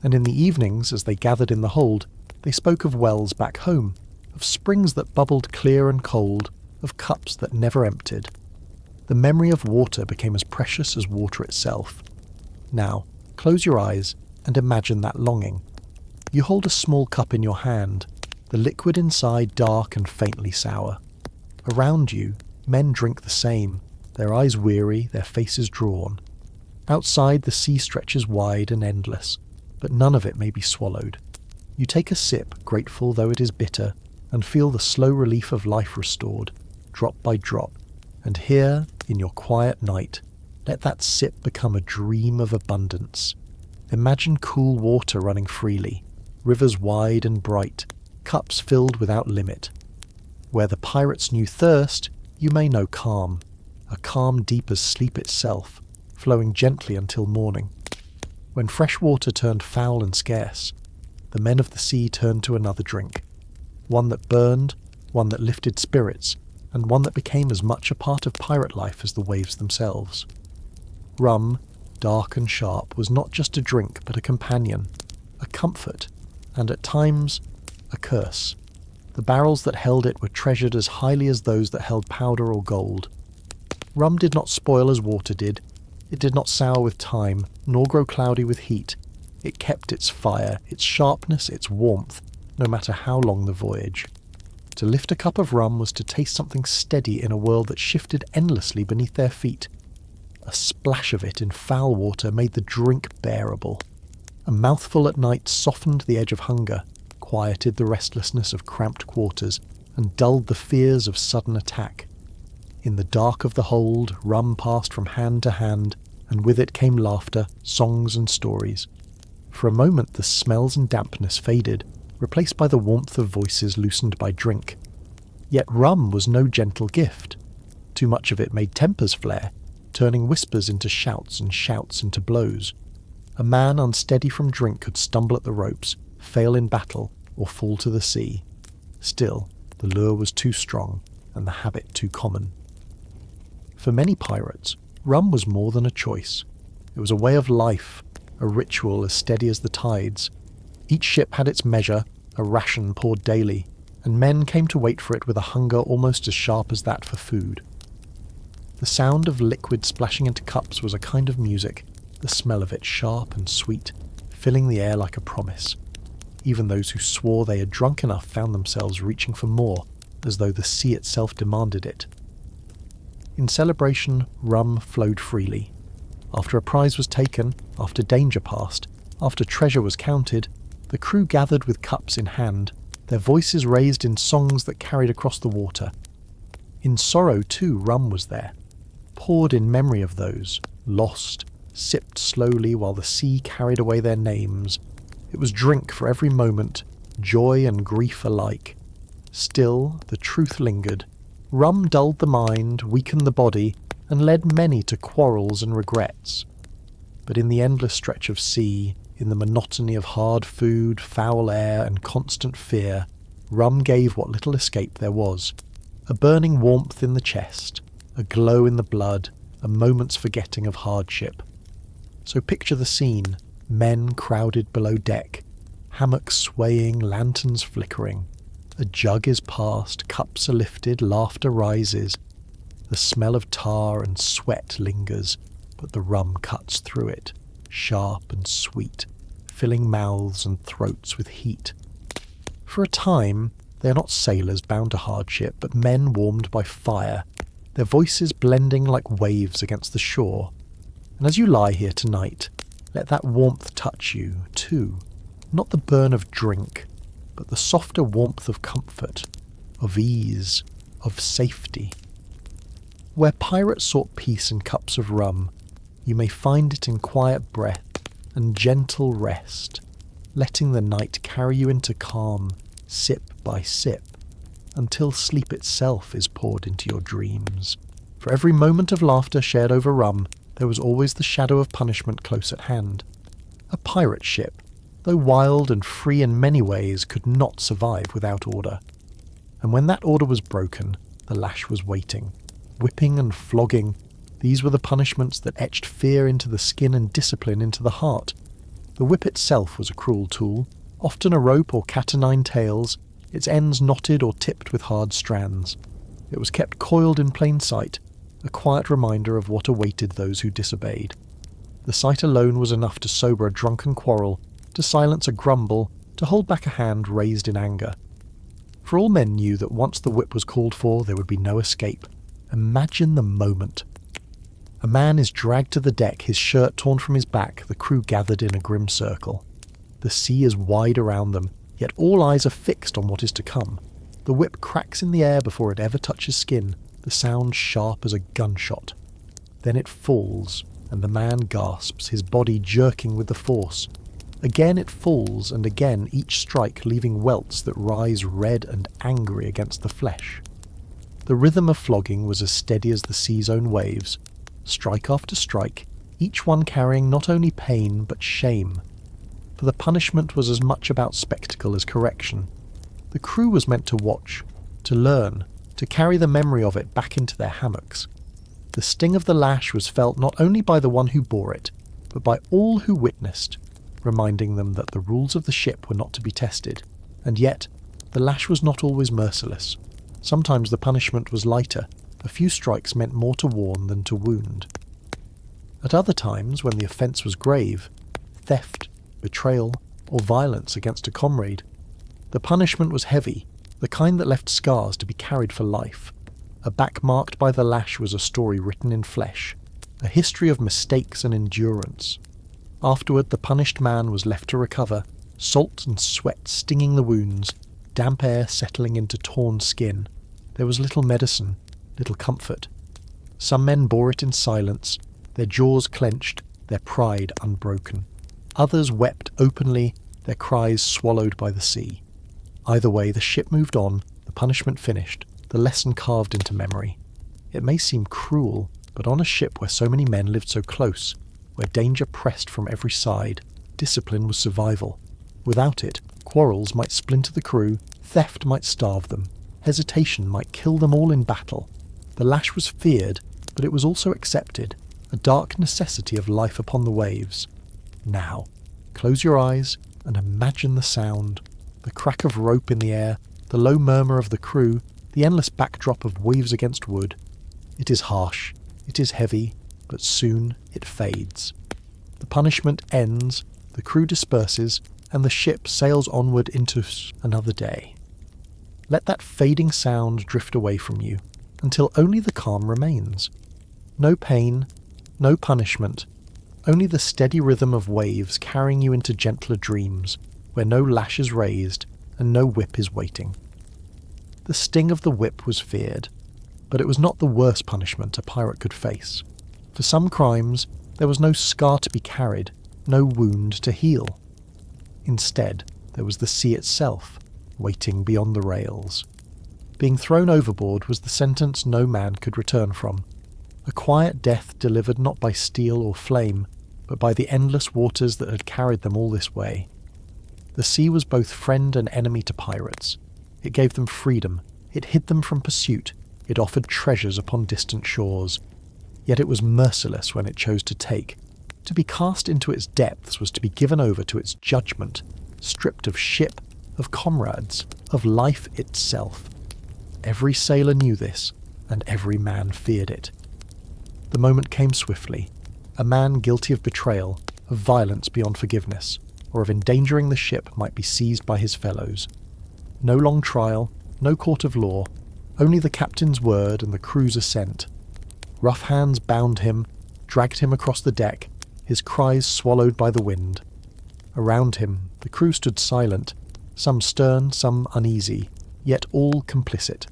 And in the evenings, as they gathered in the hold, they spoke of wells back home, of springs that bubbled clear and cold, of cups that never emptied. The memory of water became as precious as water itself. Now, close your eyes and imagine that longing. You hold a small cup in your hand, the liquid inside dark and faintly sour. Around you, men drink the same, their eyes weary, their faces drawn. Outside, the sea stretches wide and endless, but none of it may be swallowed. You take a sip, grateful though it is bitter, and feel the slow relief of life restored, drop by drop, and here, in your quiet night, let that sip become a dream of abundance. Imagine cool water running freely, rivers wide and bright, cups filled without limit. Where the pirates knew thirst, you may know calm, a calm deep as sleep itself, flowing gently until morning. When fresh water turned foul and scarce, the men of the sea turned to another drink, one that burned, one that lifted spirits, and one that became as much a part of pirate life as the waves themselves. Rum, dark and sharp, was not just a drink but a companion, a comfort, and at times a curse. The barrels that held it were treasured as highly as those that held powder or gold. Rum did not spoil as water did. It did not sour with time, nor grow cloudy with heat. It kept its fire, its sharpness, its warmth, no matter how long the voyage. To lift a cup of rum was to taste something steady in a world that shifted endlessly beneath their feet. A splash of it in foul water made the drink bearable. A mouthful at night softened the edge of hunger, quieted the restlessness of cramped quarters, and dulled the fears of sudden attack. In the dark of the hold, rum passed from hand to hand, and with it came laughter, songs and stories. For a moment the smells and dampness faded, replaced by the warmth of voices loosened by drink. Yet rum was no gentle gift. Too much of it made tempers flare, turning whispers into shouts and shouts into blows. A man unsteady from drink could stumble at the ropes, fail in battle, or fall to the sea. Still, the lure was too strong, and the habit too common. For many pirates, rum was more than a choice. It was a way of life, a ritual as steady as the tides. Each ship had its measure, a ration poured daily, and men came to wait for it with a hunger almost as sharp as that for food. The sound of liquid splashing into cups was a kind of music, the smell of it sharp and sweet, filling the air like a promise. Even those who swore they had drunk enough found themselves reaching for more, as though the sea itself demanded it. In celebration, rum flowed freely. After a prize was taken, after danger passed, after treasure was counted, the crew gathered with cups in hand, their voices raised in songs that carried across the water. In sorrow, too, rum was there, poured in memory of those, lost, sipped slowly while the sea carried away their names. It was drink for every moment, joy and grief alike. Still, the truth lingered. Rum dulled the mind, weakened the body, and led many to quarrels and regrets. But in the endless stretch of sea, in the monotony of hard food, foul air, and constant fear, rum gave what little escape there was. A burning warmth in the chest, a glow in the blood, a moment's forgetting of hardship. So picture the scene, men crowded below deck, hammocks swaying, lanterns flickering. A jug is passed, cups are lifted, laughter rises. The smell of tar and sweat lingers, but the rum cuts through it, sharp and sweet, filling mouths and throats with heat. For a time, they are not sailors bound to hardship, but men warmed by fire, their voices blending like waves against the shore. And as you lie here tonight, let that warmth touch you, too. Not the burn of drink, but the softer warmth of comfort, of ease, of safety. Where pirates sought peace in cups of rum, you may find it in quiet breath and gentle rest, letting the night carry you into calm, sip by sip, until sleep itself is poured into your dreams. For every moment of laughter shared over rum, there was always the shadow of punishment close at hand. A pirate ship, though wild and free in many ways, could not survive without order. And when that order was broken, the lash was waiting. Whipping and flogging, these were the punishments that etched fear into the skin and discipline into the heart. The whip itself was a cruel tool, often a rope or cat-o'-nine tails, its ends knotted or tipped with hard strands. It was kept coiled in plain sight, a quiet reminder of what awaited those who disobeyed. The sight alone was enough to sober a drunken quarrel, to silence a grumble, to hold back a hand raised in anger. For all men knew that once the whip was called for, there would be no escape. Imagine the moment. A man is dragged to the deck, his shirt torn from his back, the crew gathered in a grim circle. The sea is wide around them, yet all eyes are fixed on what is to come. The whip cracks in the air before it ever touches skin, the sound sharp as a gunshot. Then it falls, and the man gasps, his body jerking with the force. Again it falls, and again each strike leaving welts that rise red and angry against the flesh. The rhythm of flogging was as steady as the sea's own waves, strike after strike, each one carrying not only pain but shame. For the punishment was as much about spectacle as correction. The crew was meant to watch, to learn, to carry the memory of it back into their hammocks. The sting of the lash was felt not only by the one who bore it, but by all who witnessed, reminding them that the rules of the ship were not to be tested, and yet the lash was not always merciless. Sometimes the punishment was lighter, a few strikes meant more to warn than to wound. At other times, when the offence was grave, theft, betrayal, or violence against a comrade, the punishment was heavy, the kind that left scars to be carried for life. A back marked by the lash was a story written in flesh, a history of mistakes and endurance. Afterward, the punished man was left to recover, salt and sweat stinging the wounds, damp air settling into torn skin. There was little medicine, little comfort. Some men bore it in silence, their jaws clenched, their pride unbroken. Others wept openly, their cries swallowed by the sea. Either way, the ship moved on, the punishment finished, the lesson carved into memory. It may seem cruel, but on a ship where so many men lived so close, where danger pressed from every side, discipline was survival. Without it, quarrels might splinter the crew, theft might starve them, hesitation might kill them all in battle. The lash was feared, but it was also accepted, a dark necessity of life upon the waves. Now, close your eyes and imagine the sound, the crack of rope in the air, the low murmur of the crew, the endless backdrop of waves against wood. It is harsh, it is heavy, but soon it fades. The punishment ends, the crew disperses, and the ship sails onward into another day. Let that fading sound drift away from you, until only the calm remains. No pain, no punishment, only the steady rhythm of waves carrying you into gentler dreams, where no lash is raised and no whip is waiting. The sting of the whip was feared, but it was not the worst punishment a pirate could face. For some crimes, there was no scar to be carried, no wound to heal. Instead, there was the sea itself, waiting beyond the rails. Being thrown overboard was the sentence no man could return from. A quiet death delivered not by steel or flame, but by the endless waters that had carried them all this way. The sea was both friend and enemy to pirates. It gave them freedom, it hid them from pursuit, it offered treasures upon distant shores. Yet it was merciless when it chose to take. To be cast into its depths was to be given over to its judgment, stripped of ship, of comrades, of life itself. Every sailor knew this, and every man feared it. The moment came swiftly. A man guilty of betrayal, of violence beyond forgiveness, or of endangering the ship might be seized by his fellows. No long trial, no court of law, only the captain's word and the crew's assent. Rough hands bound him, dragged him across the deck, his cries swallowed by the wind. Around him, the crew stood silent, some stern, some uneasy, yet all complicit.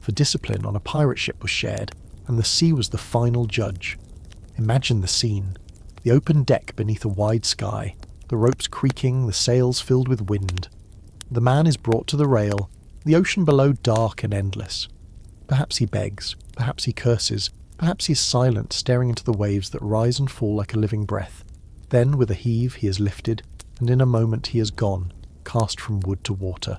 For discipline on a pirate ship was shared, and the sea was the final judge. Imagine the scene. The open deck beneath a wide sky, the ropes creaking, the sails filled with wind. The man is brought to the rail, the ocean below dark and endless. Perhaps he begs, perhaps he curses, perhaps he is silent, staring into the waves that rise and fall like a living breath. Then, with a heave, he is lifted, and in a moment he is gone, cast from wood to water.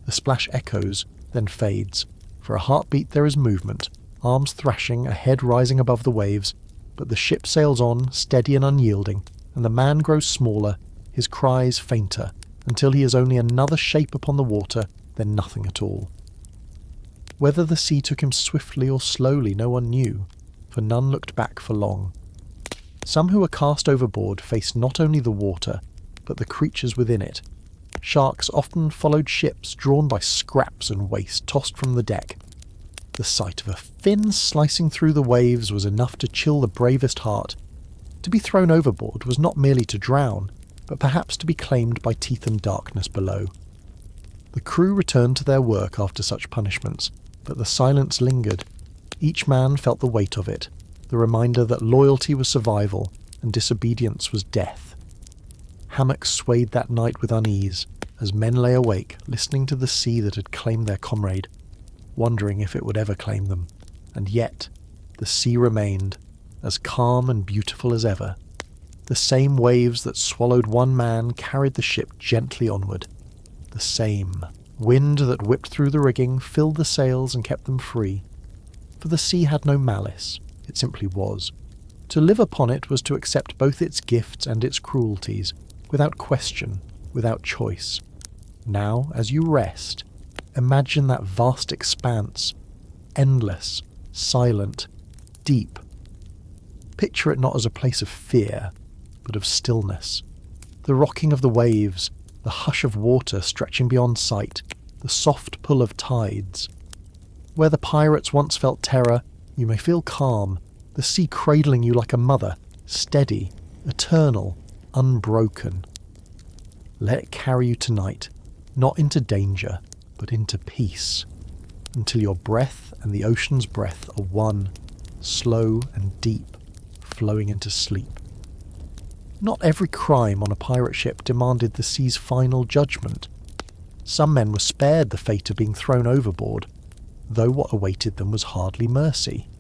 The splash echoes, then fades. For a heartbeat there is movement, arms thrashing, a head rising above the waves, but the ship sails on, steady and unyielding, and the man grows smaller, his cries fainter, until he is only another shape upon the water, then nothing at all. Whether the sea took him swiftly or slowly no one knew, for none looked back for long. Some who were cast overboard faced not only the water, but the creatures within it. Sharks often followed ships drawn by scraps and waste tossed from the deck. The sight of a fin slicing through the waves was enough to chill the bravest heart. To be thrown overboard was not merely to drown, but perhaps to be claimed by teeth and darkness below. The crew returned to their work after such punishments, but the silence lingered. Each man felt the weight of it, the reminder that loyalty was survival and disobedience was death. Hammocks swayed that night with unease, as men lay awake, listening to the sea that had claimed their comrade, wondering if it would ever claim them. And yet, the sea remained, as calm and beautiful as ever. The same waves that swallowed one man carried the ship gently onward. The same wind that whipped through the rigging filled the sails and kept them free. For the sea had no malice, it simply was. To live upon it was to accept both its gifts and its cruelties, without question, without choice. Now, as you rest, imagine that vast expanse, endless, silent, deep. Picture it not as a place of fear, but of stillness. The rocking of the waves, the hush of water stretching beyond sight, the soft pull of tides. Where the pirates once felt terror, you may feel calm, the sea cradling you like a mother, steady, eternal, unbroken. Let it carry you tonight, not into danger, but into peace, until your breath and the ocean's breath are one, slow and deep, flowing into sleep. Not every crime on a pirate ship demanded the sea's final judgment. Some men were spared the fate of being thrown overboard, though what awaited them was hardly mercy.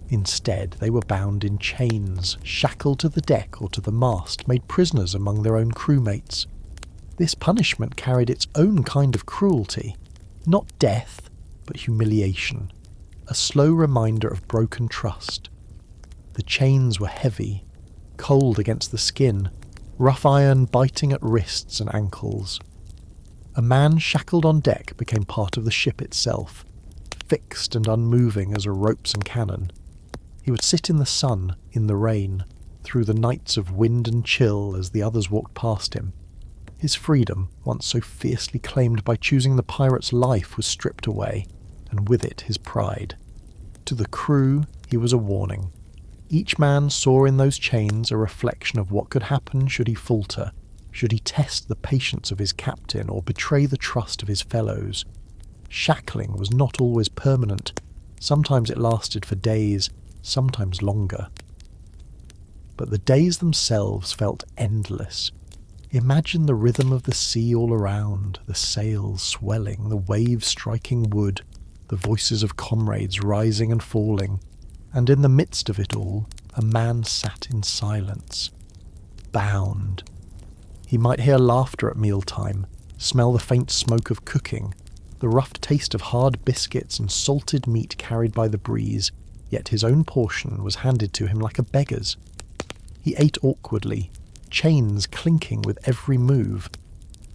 Instead, they were bound in chains, shackled to the deck or to the mast, made prisoners among their own crewmates. This punishment carried its own kind of cruelty, not death, but humiliation, a slow reminder of broken trust. The chains were heavy, cold against the skin, rough iron biting at wrists and ankles. A man shackled on deck became part of the ship itself, fixed and unmoving as are ropes and cannon. He would sit in the sun, in the rain, through the nights of wind and chill as the others walked past him. His freedom, once so fiercely claimed by choosing the pirate's life, was stripped away, and with it his pride. To the crew, he was a warning. Each man saw in those chains a reflection of what could happen should he falter, should he test the patience of his captain or betray the trust of his fellows. Shackling was not always permanent. Sometimes it lasted for days, sometimes longer. But the days themselves felt endless. Imagine the rhythm of the sea all around, the sails swelling, the waves striking wood, the voices of comrades rising and falling, and in the midst of it all, a man sat in silence, bound. He might hear laughter at mealtime, smell the faint smoke of cooking, the rough taste of hard biscuits and salted meat carried by the breeze, yet his own portion was handed to him like a beggar's. He ate awkwardly, chains clinking with every move.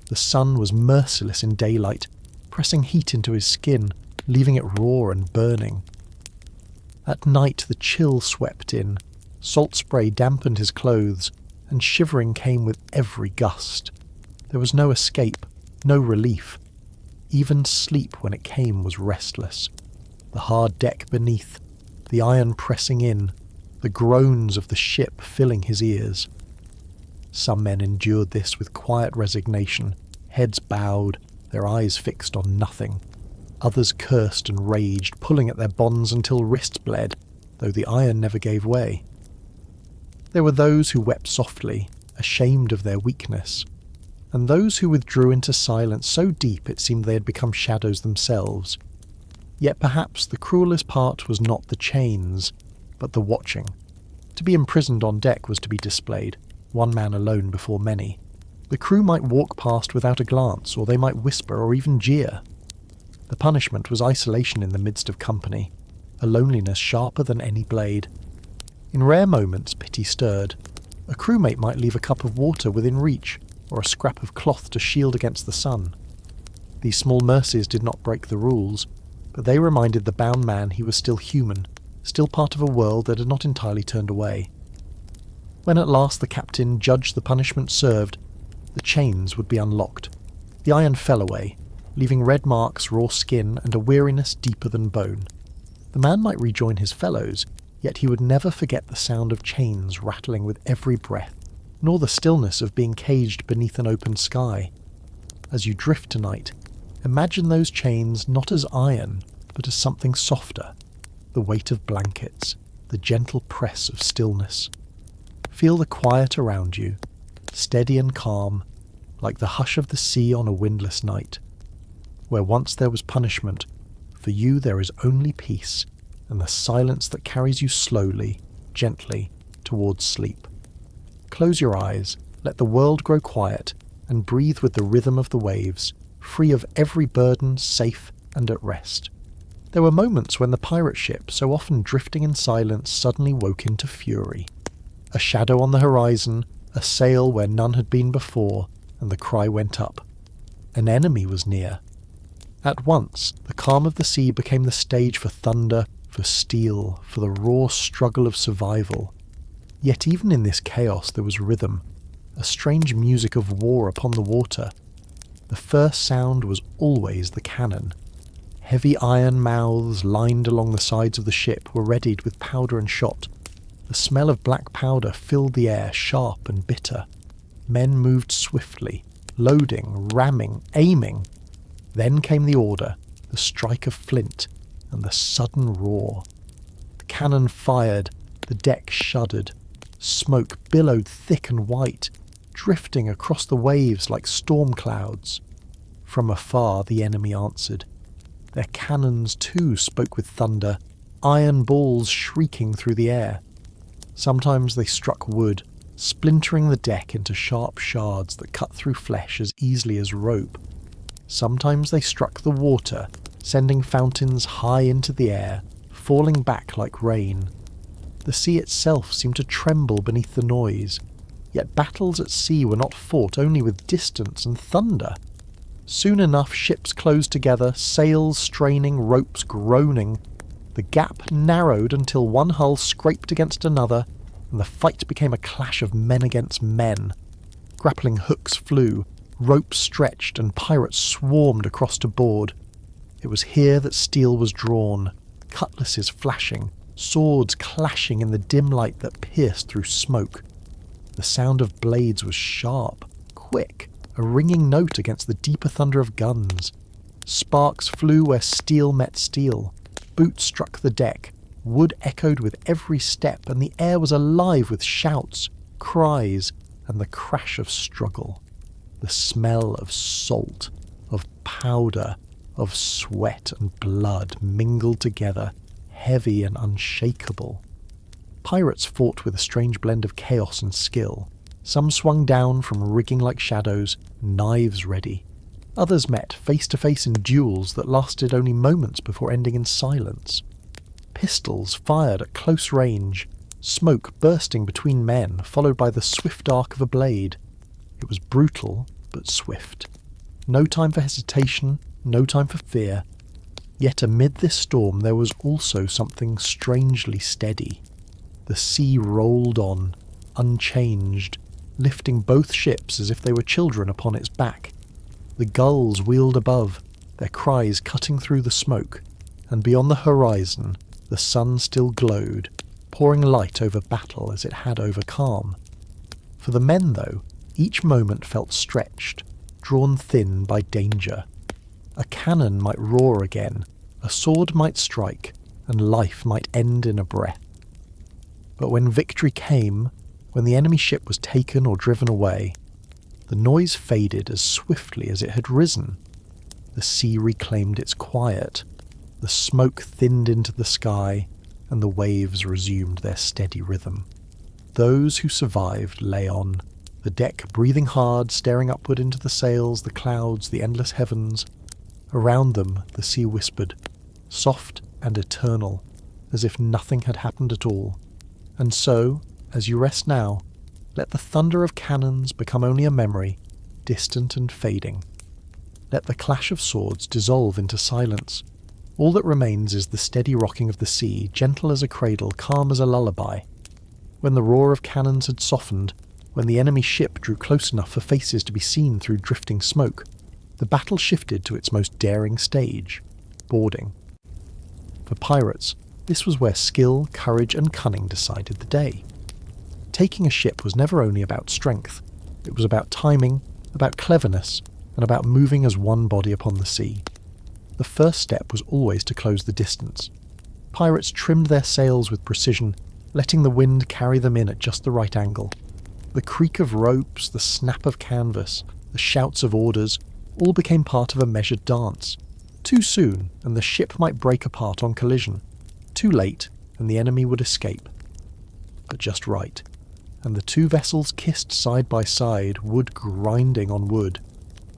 The sun was merciless in daylight, pressing heat into his skin, leaving it raw and burning. At night the chill swept in, salt spray dampened his clothes, and shivering came with every gust. There was no escape, no relief. Even sleep when it came was restless. The hard deck beneath, the iron pressing in, the groans of the ship filling his ears. Some men endured this with quiet resignation, heads bowed, their eyes fixed on nothing. Others cursed and raged, pulling at their bonds until wrists bled, though the iron never gave way. There were those who wept softly, ashamed of their weakness, and those who withdrew into silence so deep it seemed they had become shadows themselves. Yet perhaps the cruelest part was not the chains, but the watching. To be imprisoned on deck was to be displayed, one man alone before many. The crew might walk past without a glance, or they might whisper or even jeer. The punishment was isolation in the midst of company, a loneliness sharper than any blade. In rare moments pity stirred. A crewmate might leave a cup of water within reach, or a scrap of cloth to shield against the sun. These small mercies did not break the rules, but they reminded the bound man he was still human, still part of a world that had not entirely turned away. When at last the captain judged the punishment served, the chains would be unlocked. The iron fell away, leaving red marks, raw skin, and a weariness deeper than bone. The man might rejoin his fellows, yet he would never forget the sound of chains rattling with every breath, nor the stillness of being caged beneath an open sky. As you drift tonight, imagine those chains not as iron, but as something softer, the weight of blankets, the gentle press of stillness. Feel the quiet around you, steady and calm, like the hush of the sea on a windless night. Where once there was punishment, for you there is only peace, and the silence that carries you slowly, gently, towards sleep. Close your eyes, let the world grow quiet, and breathe with the rhythm of the waves, free of every burden, safe and at rest. There were moments when the pirate ship, so often drifting in silence, suddenly woke into fury. A shadow on the horizon, a sail where none had been before, and the cry went up. An enemy was near. At once, the calm of the sea became the stage for thunder, for steel, for the raw struggle of survival. Yet even in this chaos there was rhythm, a strange music of war upon the water. The first sound was always the cannon. Heavy iron mouths lined along the sides of the ship were readied with powder and shot. The smell of black powder filled the air, sharp and bitter. Men moved swiftly, loading, ramming, aiming. Then came the order, the strike of flint, and the sudden roar. The cannon fired, the deck shuddered. Smoke billowed thick and white, drifting across the waves like storm clouds. From afar the enemy answered. Their cannons too spoke with thunder, iron balls shrieking through the air. Sometimes they struck wood, splintering the deck into sharp shards that cut through flesh as easily as rope. Sometimes they struck the water, sending fountains high into the air, falling back like rain. The sea itself seemed to tremble beneath the noise, yet battles at sea were not fought only with distance and thunder. Soon enough ships closed together, sails straining, ropes groaning. The gap narrowed until one hull scraped against another, and the fight became a clash of men against men. Grappling hooks flew, ropes stretched, and pirates swarmed across to board. It was here that steel was drawn, cutlasses flashing, swords clashing in the dim light that pierced through smoke. The sound of blades was sharp, quick, a ringing note against the deeper thunder of guns. Sparks flew where steel met steel. Boots struck the deck. Wood echoed with every step, and the air was alive with shouts, cries, and the crash of struggle. The smell of salt, of powder, of sweat and blood mingled together, heavy and unshakable. Pirates fought with a strange blend of chaos and skill. Some swung down from rigging like shadows, knives ready. Others met face to face in duels that lasted only moments before ending in silence. Pistols fired at close range, smoke bursting between men, followed by the swift arc of a blade. It was brutal, but swift. No time for hesitation, no time for fear. Yet amid this storm there was also something strangely steady. The sea rolled on, unchanged, lifting both ships as if they were children upon its back. The gulls wheeled above, their cries cutting through the smoke, and beyond the horizon the sun still glowed, pouring light over battle as it had over calm. For the men, though, each moment felt stretched, drawn thin by danger. A cannon might roar again, a sword might strike, and life might end in a breath. But when victory came, when the enemy ship was taken or driven away, the noise faded as swiftly as it had risen. The sea reclaimed its quiet, the smoke thinned into the sky, and the waves resumed their steady rhythm. Those who survived lay on, the deck breathing hard, staring upward into the sails, the clouds, the endless heavens. Around them the sea whispered, soft and eternal, as if nothing had happened at all. And so, as you rest now, let the thunder of cannons become only a memory, distant and fading. Let the clash of swords dissolve into silence. All that remains is the steady rocking of the sea, gentle as a cradle, calm as a lullaby. When the roar of cannons had softened, when the enemy ship drew close enough for faces to be seen through drifting smoke, the battle shifted to its most daring stage, boarding. For pirates, this was where skill, courage, and cunning decided the day. Taking a ship was never only about strength. It was about timing, about cleverness, and about moving as one body upon the sea. The first step was always to close the distance. Pirates trimmed their sails with precision, letting the wind carry them in at just the right angle. The creak of ropes, the snap of canvas, the shouts of orders, all became part of a measured dance. Too soon, and the ship might break apart on collision. Too late, and the enemy would escape. But just right, and the two vessels kissed side by side, wood grinding on wood.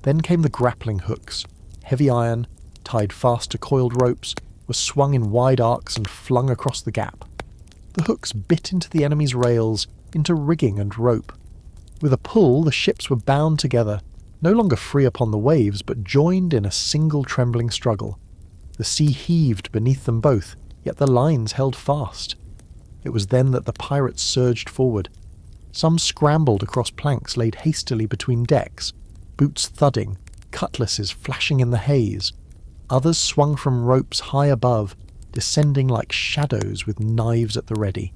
Then came the grappling hooks, heavy iron, tied fast to coiled ropes, were swung in wide arcs and flung across the gap. The hooks bit into the enemy's rails, into rigging and rope. With a pull, the ships were bound together, no longer free upon the waves, but joined in a single trembling struggle. The sea heaved beneath them both, yet the lines held fast. It was then that the pirates surged forward. Some scrambled across planks laid hastily between decks, boots thudding, cutlasses flashing in the haze. Others swung from ropes high above, descending like shadows with knives at the ready.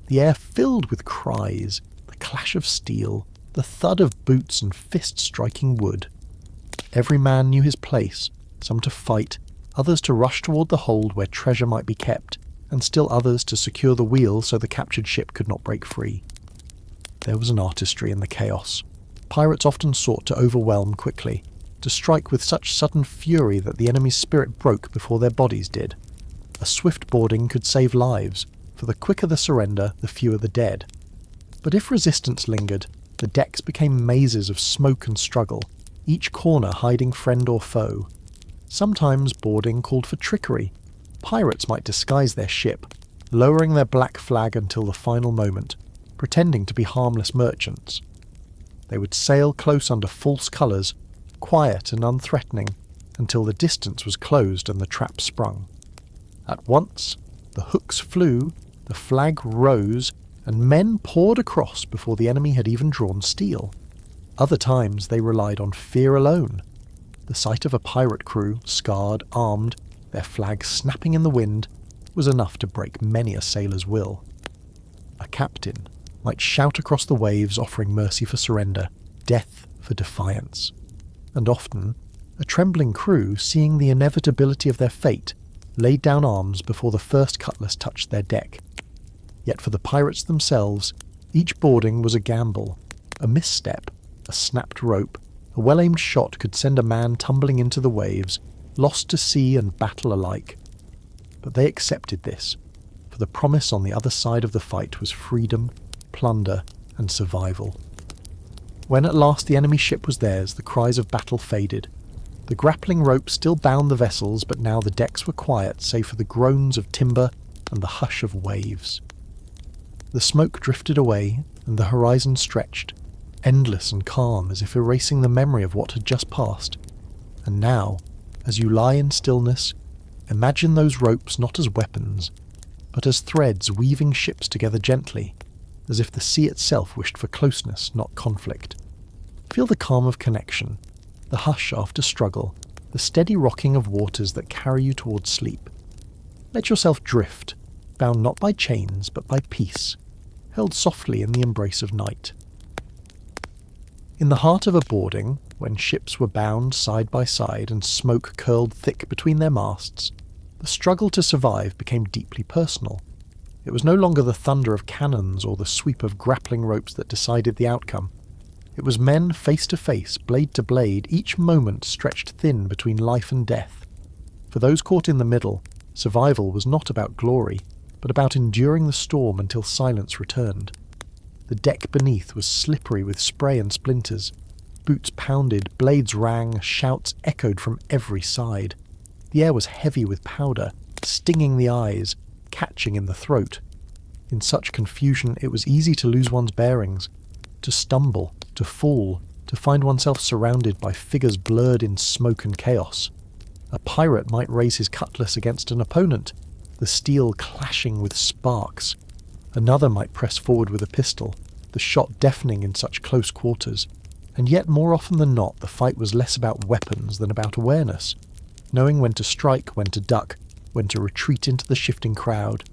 The air filled with cries, the clash of steel, the thud of boots and fists striking wood. Every man knew his place, some to fight, others to rush toward the hold where treasure might be kept, and still others to secure the wheel so the captured ship could not break free. There was an artistry in the chaos. Pirates often sought to overwhelm quickly, to strike with such sudden fury that the enemy's spirit broke before their bodies did. A swift boarding could save lives, for the quicker the surrender, the fewer the dead. But if resistance lingered, the decks became mazes of smoke and struggle, each corner hiding friend or foe. Sometimes boarding called for trickery. Pirates might disguise their ship, lowering their black flag until the final moment, pretending to be harmless merchants. They would sail close under false colours, quiet and unthreatening, until the distance was closed and the trap sprung. At once, the hooks flew, the flag rose, and men poured across before the enemy had even drawn steel. Other times they relied on fear alone. The sight of a pirate crew, scarred, armed, their flag snapping in the wind, was enough to break many a sailor's will. A captain might shout across the waves offering mercy for surrender, death for defiance. And often, a trembling crew, seeing the inevitability of their fate, laid down arms before the first cutlass touched their deck. Yet for the pirates themselves, each boarding was a gamble. A misstep, a snapped rope, a well-aimed shot could send a man tumbling into the waves, lost to sea and battle alike. But they accepted this, for the promise on the other side of the fight was freedom, plunder, and survival. When at last the enemy ship was theirs, the cries of battle faded. The grappling rope still bound the vessels, but now the decks were quiet, save for the groans of timber and the hush of waves. The smoke drifted away, and the horizon stretched, endless and calm, as if erasing the memory of what had just passed. And now, as you lie in stillness, imagine those ropes not as weapons, but as threads weaving ships together gently, as if the sea itself wished for closeness, not conflict. Feel the calm of connection, the hush after struggle, the steady rocking of waters that carry you towards sleep. Let yourself drift, bound not by chains but by peace, held softly in the embrace of night. In the heart of a boarding, when ships were bound side by side and smoke curled thick between their masts, the struggle to survive became deeply personal. It was no longer the thunder of cannons or the sweep of grappling ropes that decided the outcome. It was men face to face, blade to blade, each moment stretched thin between life and death. For those caught in the middle, survival was not about glory, but about enduring the storm until silence returned. The deck beneath was slippery with spray and splinters. Boots pounded, blades rang, shouts echoed from every side. The air was heavy with powder, stinging the eyes, catching in the throat. In such confusion it was easy to lose one's bearings, to stumble, to fall, to find oneself surrounded by figures blurred in smoke and chaos. A pirate might raise his cutlass against an opponent, the steel clashing with sparks. Another might press forward with a pistol, the shot deafening in such close quarters. And yet more often than not the fight was less about weapons than about awareness, knowing when to strike, when to duck, when to retreat into the shifting crowd.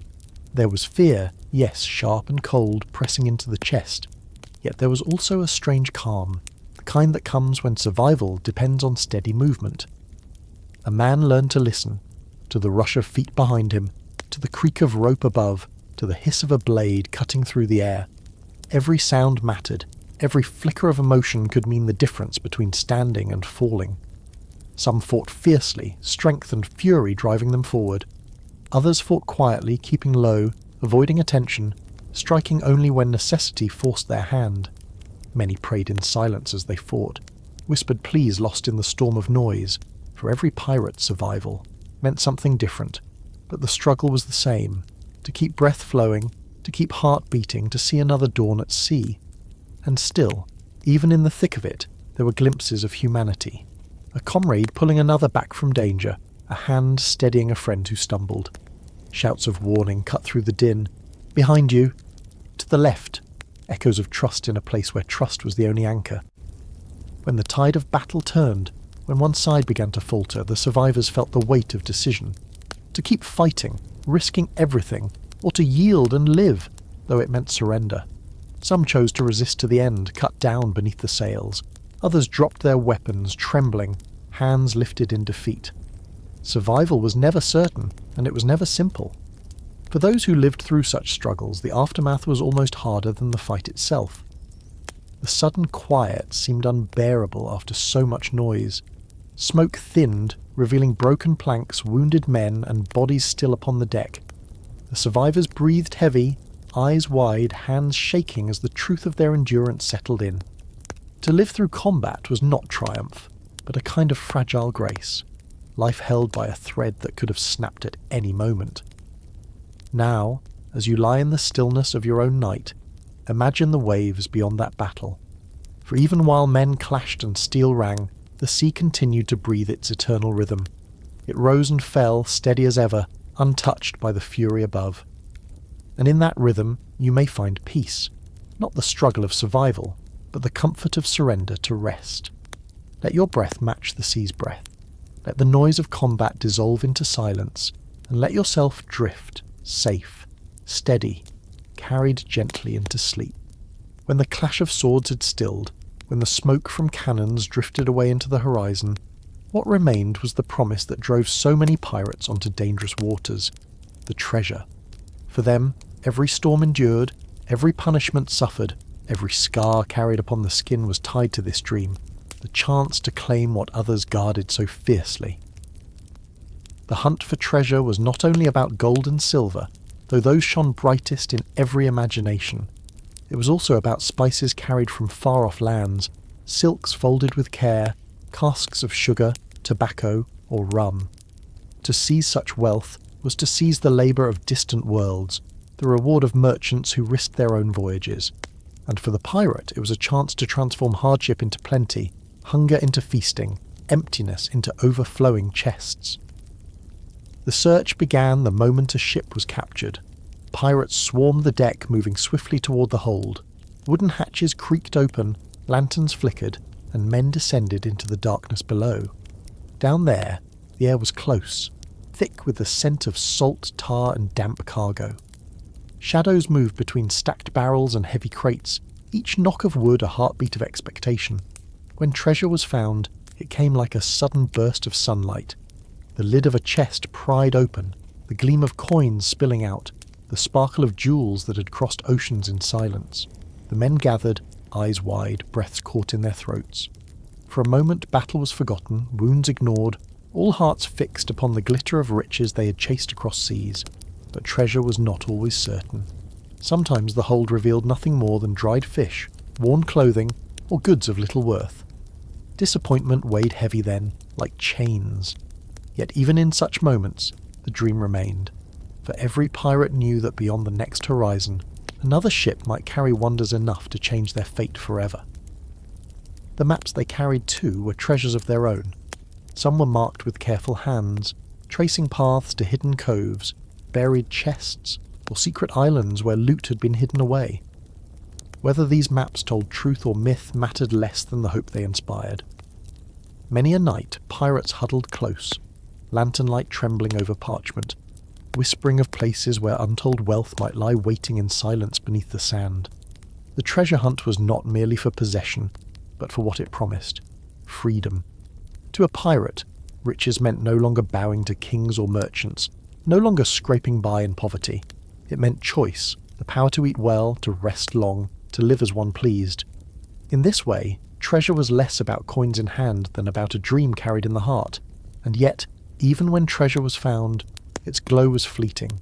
There was fear, yes, sharp and cold, pressing into the chest. Yet there was also a strange calm, the kind that comes when survival depends on steady movement. A man learned to listen, to the rush of feet behind him, to the creak of rope above, to the hiss of a blade cutting through the air. Every sound mattered, every flicker of emotion could mean the difference between standing and falling. Some fought fiercely, strength and fury driving them forward. Others fought quietly, keeping low, avoiding attention, striking only when necessity forced their hand. Many prayed in silence as they fought, whispered pleas lost in the storm of noise. For every pirate's survival meant something different, but the struggle was the same, to keep breath flowing, to keep heart beating, to see another dawn at sea. And still, even in the thick of it, there were glimpses of humanity. A comrade pulling another back from danger, a hand steadying a friend who stumbled. Shouts of warning cut through the din. Behind you! To the left! Echoes of trust in a place where trust was the only anchor. When the tide of battle turned, when one side began to falter, the survivors felt the weight of decision. To keep fighting, risking everything, or to yield and live, though it meant surrender. Some chose to resist to the end, cut down beneath the sails. Others dropped their weapons, trembling, hands lifted in defeat. Survival was never certain, and it was never simple. For those who lived through such struggles, the aftermath was almost harder than the fight itself. The sudden quiet seemed unbearable after so much noise. Smoke thinned, revealing broken planks, wounded men, and bodies still upon the deck. The survivors breathed heavy, eyes wide, hands shaking as the truth of their endurance settled in. To live through combat was not triumph, but a kind of fragile grace, life held by a thread that could have snapped at any moment. Now, as you lie in the stillness of your own night, imagine the waves beyond that battle. For even while men clashed and steel rang, the sea continued to breathe its eternal rhythm. It rose and fell, steady as ever, untouched by the fury above. And in that rhythm you may find peace, not the struggle of survival, but the comfort of surrender to rest. Let your breath match the sea's breath. Let the noise of combat dissolve into silence, and let yourself drift, safe, steady, carried gently into sleep. When the clash of swords had stilled, when the smoke from cannons drifted away into the horizon, what remained was the promise that drove so many pirates onto dangerous waters, the treasure. For them, every storm endured, every punishment suffered, every scar carried upon the skin was tied to this dream, the chance to claim what others guarded so fiercely. The hunt for treasure was not only about gold and silver, though those shone brightest in every imagination. It was also about spices carried from far-off lands, silks folded with care, casks of sugar, tobacco, or rum. To seize such wealth was to seize the labour of distant worlds, the reward of merchants who risked their own voyages. And for the pirate it was a chance to transform hardship into plenty, hunger into feasting, emptiness into overflowing chests. The search began the moment a ship was captured. Pirates swarmed the deck, moving swiftly toward the hold. Wooden hatches creaked open, lanterns flickered, and men descended into the darkness below. Down there, the air was close, thick with the scent of salt, tar, and damp cargo. Shadows moved between stacked barrels and heavy crates, each knock of wood a heartbeat of expectation. When treasure was found, it came like a sudden burst of sunlight. The lid of a chest pried open, the gleam of coins spilling out, the sparkle of jewels that had crossed oceans in silence. The men gathered, eyes wide, breaths caught in their throats. For a moment battle was forgotten, wounds ignored, all hearts fixed upon the glitter of riches they had chased across seas. But treasure was not always certain. Sometimes the hold revealed nothing more than dried fish, worn clothing, or goods of little worth. Disappointment weighed heavy then, like chains. Yet even in such moments, the dream remained. For every pirate knew that beyond the next horizon, another ship might carry wonders enough to change their fate forever. The maps they carried too were treasures of their own. Some were marked with careful hands, tracing paths to hidden coves, buried chests, or secret islands where loot had been hidden away. Whether these maps told truth or myth mattered less than the hope they inspired. Many a night, pirates huddled close, lantern light trembling over parchment, whispering of places where untold wealth might lie waiting in silence beneath the sand. The treasure hunt was not merely for possession, but for what it promised: freedom. To a pirate, riches meant no longer bowing to kings or merchants, no longer scraping by in poverty. It meant choice, the power to eat well, to rest long, to live as one pleased. In this way, treasure was less about coins in hand than about a dream carried in the heart. And yet, even when treasure was found, its glow was fleeting.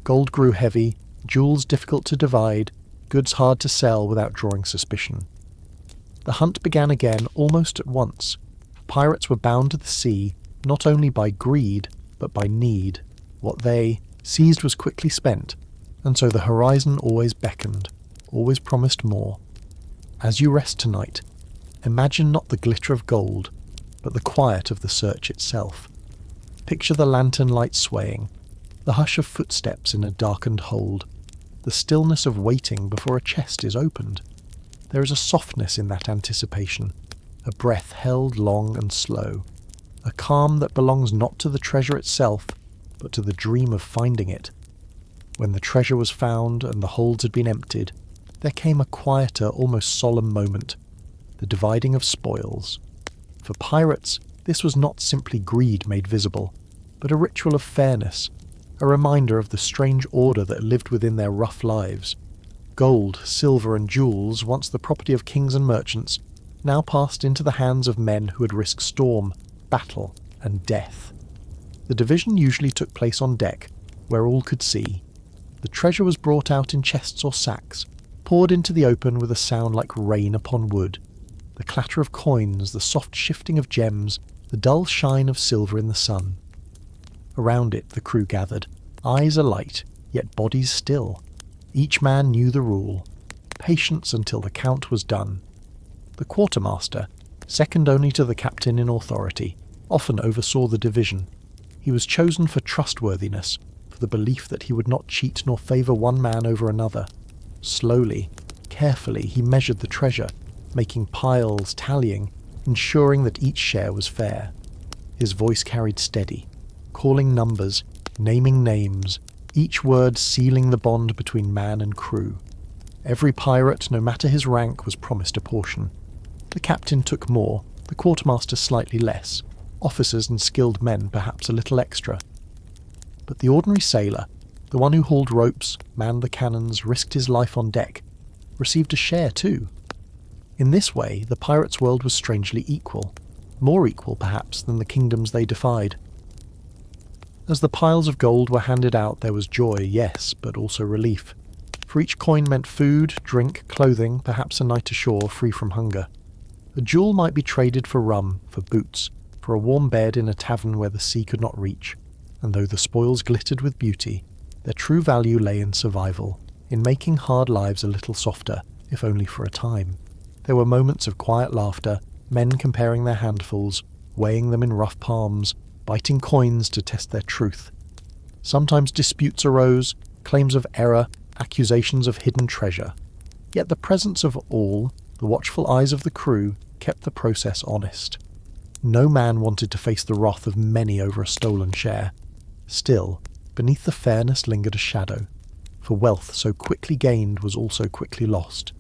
Gold grew heavy, jewels difficult to divide, goods hard to sell without drawing suspicion. The hunt began again almost at once. Pirates were bound to the sea, not only by greed, but by need. What they seized was quickly spent, and so the horizon always beckoned, always promised more. As you rest tonight, imagine not the glitter of gold, but the quiet of the search itself. Picture the lantern light swaying, the hush of footsteps in a darkened hold, the stillness of waiting before a chest is opened. There is a softness in that anticipation, a breath held long and slow, a calm that belongs not to the treasure itself, but to the dream of finding it. When the treasure was found and the holds had been emptied, there came a quieter, almost solemn moment, the dividing of spoils. For pirates, this was not simply greed made visible, but a ritual of fairness, a reminder of the strange order that lived within their rough lives. Gold, silver, and jewels, once the property of kings and merchants, now passed into the hands of men who had risked storm, battle and death. The division usually took place on deck, where all could see. The treasure was brought out in chests or sacks, poured into the open with a sound like rain upon wood. The clatter of coins, the soft shifting of gems, the dull shine of silver in the sun. Around it the crew gathered, eyes alight, yet bodies still. Each man knew the rule: patience until the count was done. The quartermaster, second only to the captain in authority, often oversaw the division. He was chosen for trustworthiness, for the belief that he would not cheat nor favour one man over another. Slowly, carefully, he measured the treasure, making piles, tallying, ensuring that each share was fair. His voice carried steady, calling numbers, naming names, each word sealing the bond between man and crew. Every pirate, no matter his rank, was promised a portion. The captain took more, the quartermaster slightly less, officers and skilled men perhaps a little extra. But the ordinary sailor, the one who hauled ropes, manned the cannons, risked his life on deck, received a share too. In this way, the pirates' world was strangely equal, more equal perhaps than the kingdoms they defied. As the piles of gold were handed out, there was joy, yes, but also relief. For each coin meant food, drink, clothing, perhaps a night ashore free from hunger. A jewel might be traded for rum, for boots, for a warm bed in a tavern where the sea could not reach, and though the spoils glittered with beauty, their true value lay in survival, in making hard lives a little softer, if only for a time. There were moments of quiet laughter, men comparing their handfuls, weighing them in rough palms, biting coins to test their truth. Sometimes disputes arose, claims of error, accusations of hidden treasure. Yet the presence of all, the watchful eyes of the crew, kept the process honest. No man wanted to face the wrath of many over a stolen share. Still, beneath the fairness lingered a shadow, for wealth so quickly gained was also quickly lost.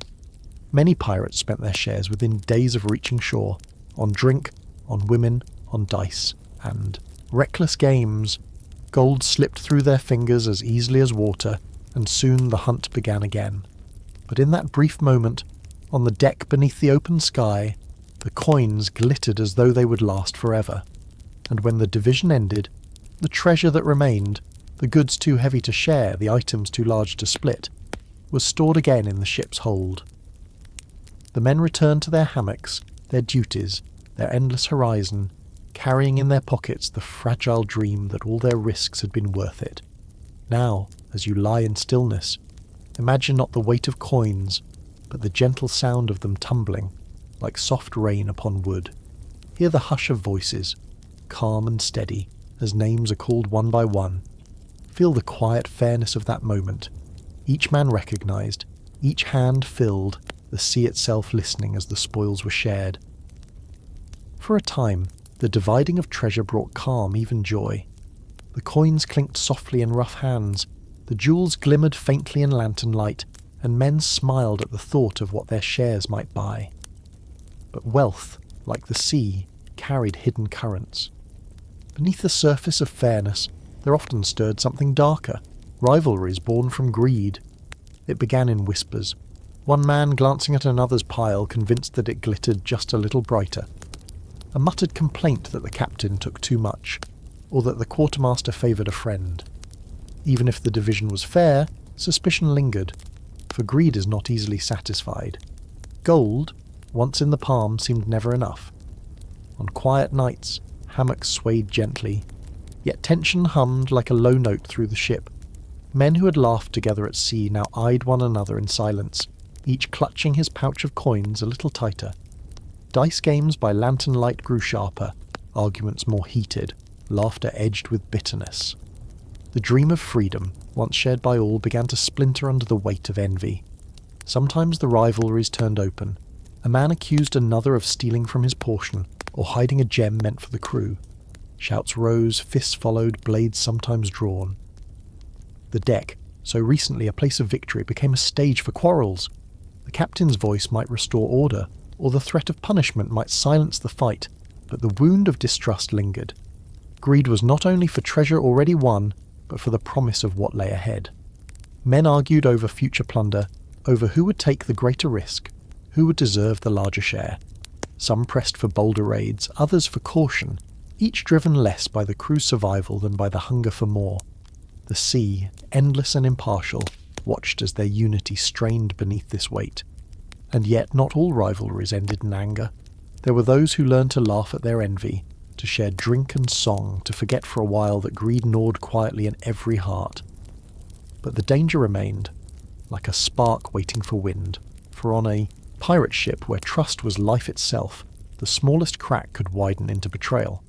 Many pirates spent their shares within days of reaching shore, on drink, on women, on dice, and reckless games. Gold slipped through their fingers as easily as water, and soon the hunt began again. But in that brief moment, on the deck beneath the open sky, the coins glittered as though they would last forever. And when the division ended, the treasure that remained, the goods too heavy to share, the items too large to split, was stored again in the ship's hold. The men returned to their hammocks, their duties, their endless horizon, carrying in their pockets the fragile dream that all their risks had been worth it. Now, as you lie in stillness, imagine not the weight of coins, but the gentle sound of them tumbling, like soft rain upon wood. Hear the hush of voices, calm and steady, as names are called one by one. Feel the quiet fairness of that moment, each man recognized, each hand filled, the sea itself listening as the spoils were shared. For a time, the dividing of treasure brought calm, even joy. The coins clinked softly in rough hands, the jewels glimmered faintly in lantern light, and men smiled at the thought of what their shares might buy. But wealth, like the sea, carried hidden currents. Beneath the surface of fairness, there often stirred something darker, rivalries born from greed. It began in whispers, one man glancing at another's pile convinced that it glittered just a little brighter. A muttered complaint that the captain took too much, or that the quartermaster favoured a friend. Even if the division was fair, suspicion lingered, for greed is not easily satisfied. Gold, once in the palm, seemed never enough. On quiet nights, hammocks swayed gently, yet tension hummed like a low note through the ship. Men who had laughed together at sea now eyed one another in silence, each clutching his pouch of coins a little tighter. Dice games by lantern light grew sharper, arguments more heated, laughter edged with bitterness. The dream of freedom, once shared by all, began to splinter under the weight of envy. Sometimes the rivalries turned open. A man accused another of stealing from his portion, or hiding a gem meant for the crew. Shouts rose, fists followed, blades sometimes drawn. The deck, so recently a place of victory, became a stage for quarrels. The captain's voice might restore order, or the threat of punishment might silence the fight, but the wound of distrust lingered. Greed was not only for treasure already won, but for the promise of what lay ahead. Men argued over future plunder, over who would take the greater risk, who would deserve the larger share. Some pressed for bolder raids, others for caution, each driven less by the crew's survival than by the hunger for more. The sea, endless and impartial, watched as their unity strained beneath this weight. And yet not all rivalries ended in anger. There were those who learned to laugh at their envy, to share drink and song, to forget for a while that greed gnawed quietly in every heart. But the danger remained, like a spark waiting for wind, for on a pirate ship where trust was life itself, the smallest crack could widen into betrayal.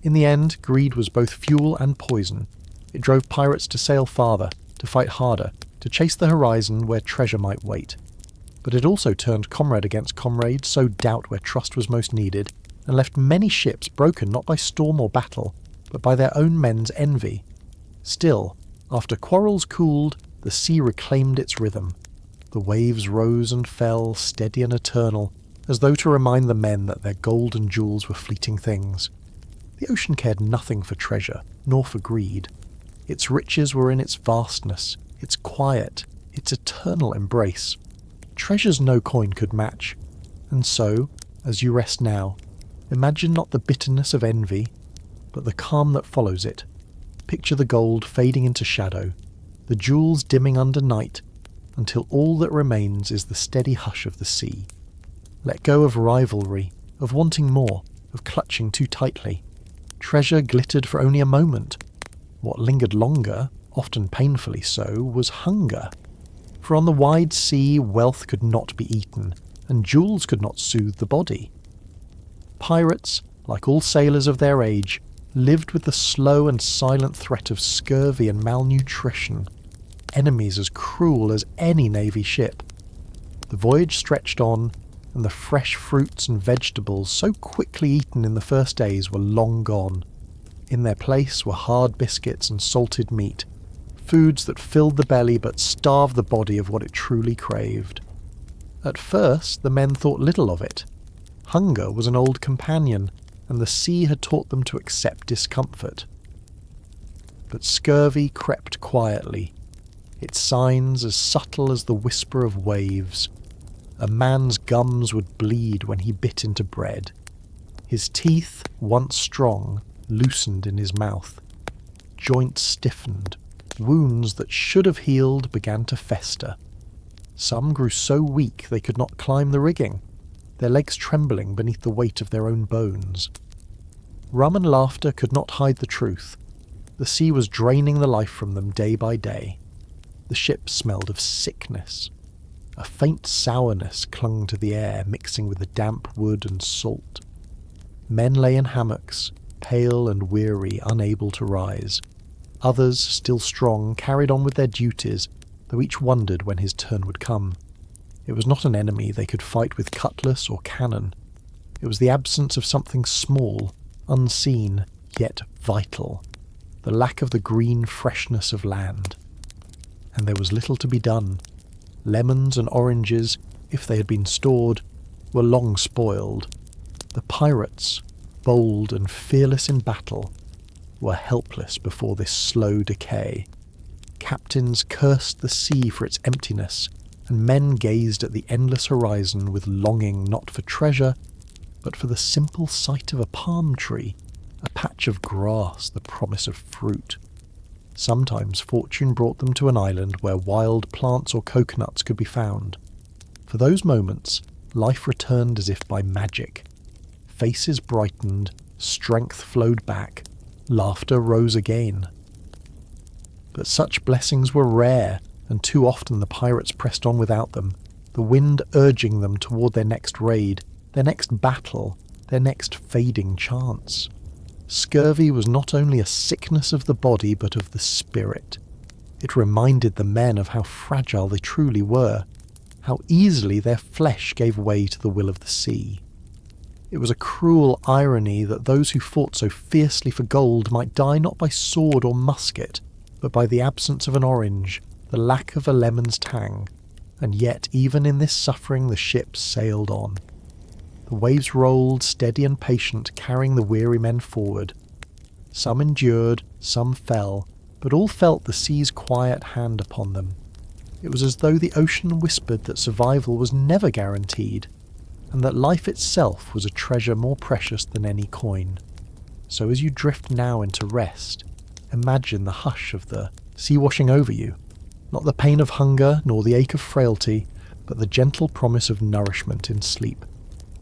In the end, greed was both fuel and poison. It drove pirates to sail farther, to fight harder, to chase the horizon where treasure might wait. But it also turned comrade against comrade, sowed doubt where trust was most needed, and left many ships broken not by storm or battle, but by their own men's envy. Still, after quarrels cooled, the sea reclaimed its rhythm. The waves rose and fell, steady and eternal, as though to remind the men that their gold and jewels were fleeting things. The ocean cared nothing for treasure, nor for greed. Its riches were in its vastness, its quiet, its eternal embrace. Treasures no coin could match. And so, as you rest now, imagine not the bitterness of envy, but the calm that follows it. Picture the gold fading into shadow, the jewels dimming under night, until all that remains is the steady hush of the sea. Let go of rivalry, of wanting more, of clutching too tightly. Treasure glittered for only a moment. What lingered longer, often painfully so, was hunger. For on the wide sea wealth could not be eaten, and jewels could not soothe the body. Pirates, like all sailors of their age, lived with the slow and silent threat of scurvy and malnutrition, enemies as cruel as any navy ship. The voyage stretched on, and the fresh fruits and vegetables so quickly eaten in the first days were long gone. In their place were hard biscuits and salted meat, foods that filled the belly but starved the body of what it truly craved. At first the men thought little of it. Hunger was an old companion, and the sea had taught them to accept discomfort. But scurvy crept quietly, its signs as subtle as the whisper of waves. A man's gums would bleed when he bit into bread. His teeth, once strong, loosened in his mouth. Joints stiffened. Wounds that should have healed began to fester. Some grew so weak they could not climb the rigging, their legs trembling beneath the weight of their own bones. Rum and laughter could not hide the truth. The sea was draining the life from them day by day. The ship smelled of sickness. A faint sourness clung to the air, mixing with the damp wood and salt. Men lay in hammocks, pale and weary, unable to rise. Others, still strong, carried on with their duties, though each wondered when his turn would come. It was not an enemy they could fight with cutlass or cannon. It was the absence of something small, unseen, yet vital, the lack of the green freshness of land. And there was little to be done. Lemons and oranges, if they had been stored, were long spoiled. The pirates, bold and fearless in battle, were helpless before this slow decay. Captains cursed the sea for its emptiness, and men gazed at the endless horizon with longing not for treasure, but for the simple sight of a palm tree, a patch of grass, the promise of fruit. Sometimes fortune brought them to an island where wild plants or coconuts could be found. For those moments, life returned as if by magic. Faces brightened, strength flowed back, laughter rose again. But such blessings were rare, and too often the pirates pressed on without them, the wind urging them toward their next raid, their next battle, their next fading chance. Scurvy was not only a sickness of the body but of the spirit. It reminded the men of how fragile they truly were, how easily their flesh gave way to the will of the sea. It was a cruel irony that those who fought so fiercely for gold might die not by sword or musket, but by the absence of an orange, the lack of a lemon's tang, and yet even in this suffering the ship sailed on. The waves rolled, steady and patient, carrying the weary men forward. Some endured, some fell, but all felt the sea's quiet hand upon them. It was as though the ocean whispered that survival was never guaranteed, and that life itself was a treasure more precious than any coin. So as you drift now into rest, imagine the hush of the sea washing over you. Not the pain of hunger nor the ache of frailty, but the gentle promise of nourishment in sleep.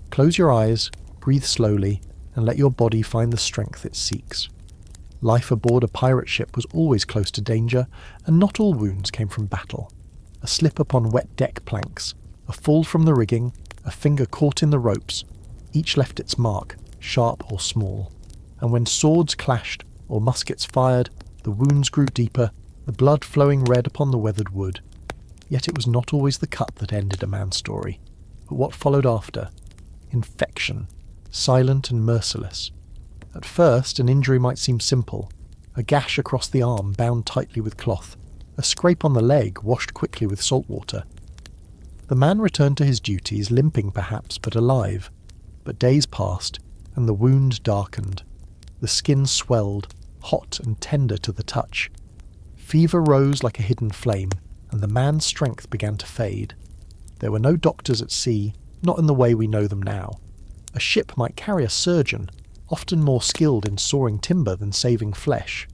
Close your eyes, breathe slowly, and let your body find the strength it seeks. Life aboard a pirate ship was always close to danger, and not all wounds came from battle. A slip upon wet deck planks, a fall from the rigging, a finger caught in the ropes, each left its mark, sharp or small. And when swords clashed or muskets fired, the wounds grew deeper, the blood flowing red upon the weathered wood. Yet it was not always the cut that ended a man's story, but what followed after. Infection, silent and merciless. At first, an injury might seem simple. A gash across the arm bound tightly with cloth, a scrape on the leg washed quickly with salt water. The man returned to his duties, limping perhaps, but alive. But days passed, and the wound darkened. The skin swelled, hot and tender to the touch. Fever rose like a hidden flame, and the man's strength began to fade. There were no doctors at sea, not in the way we know them now. A ship might carry a surgeon, often more skilled in sawing timber than saving flesh.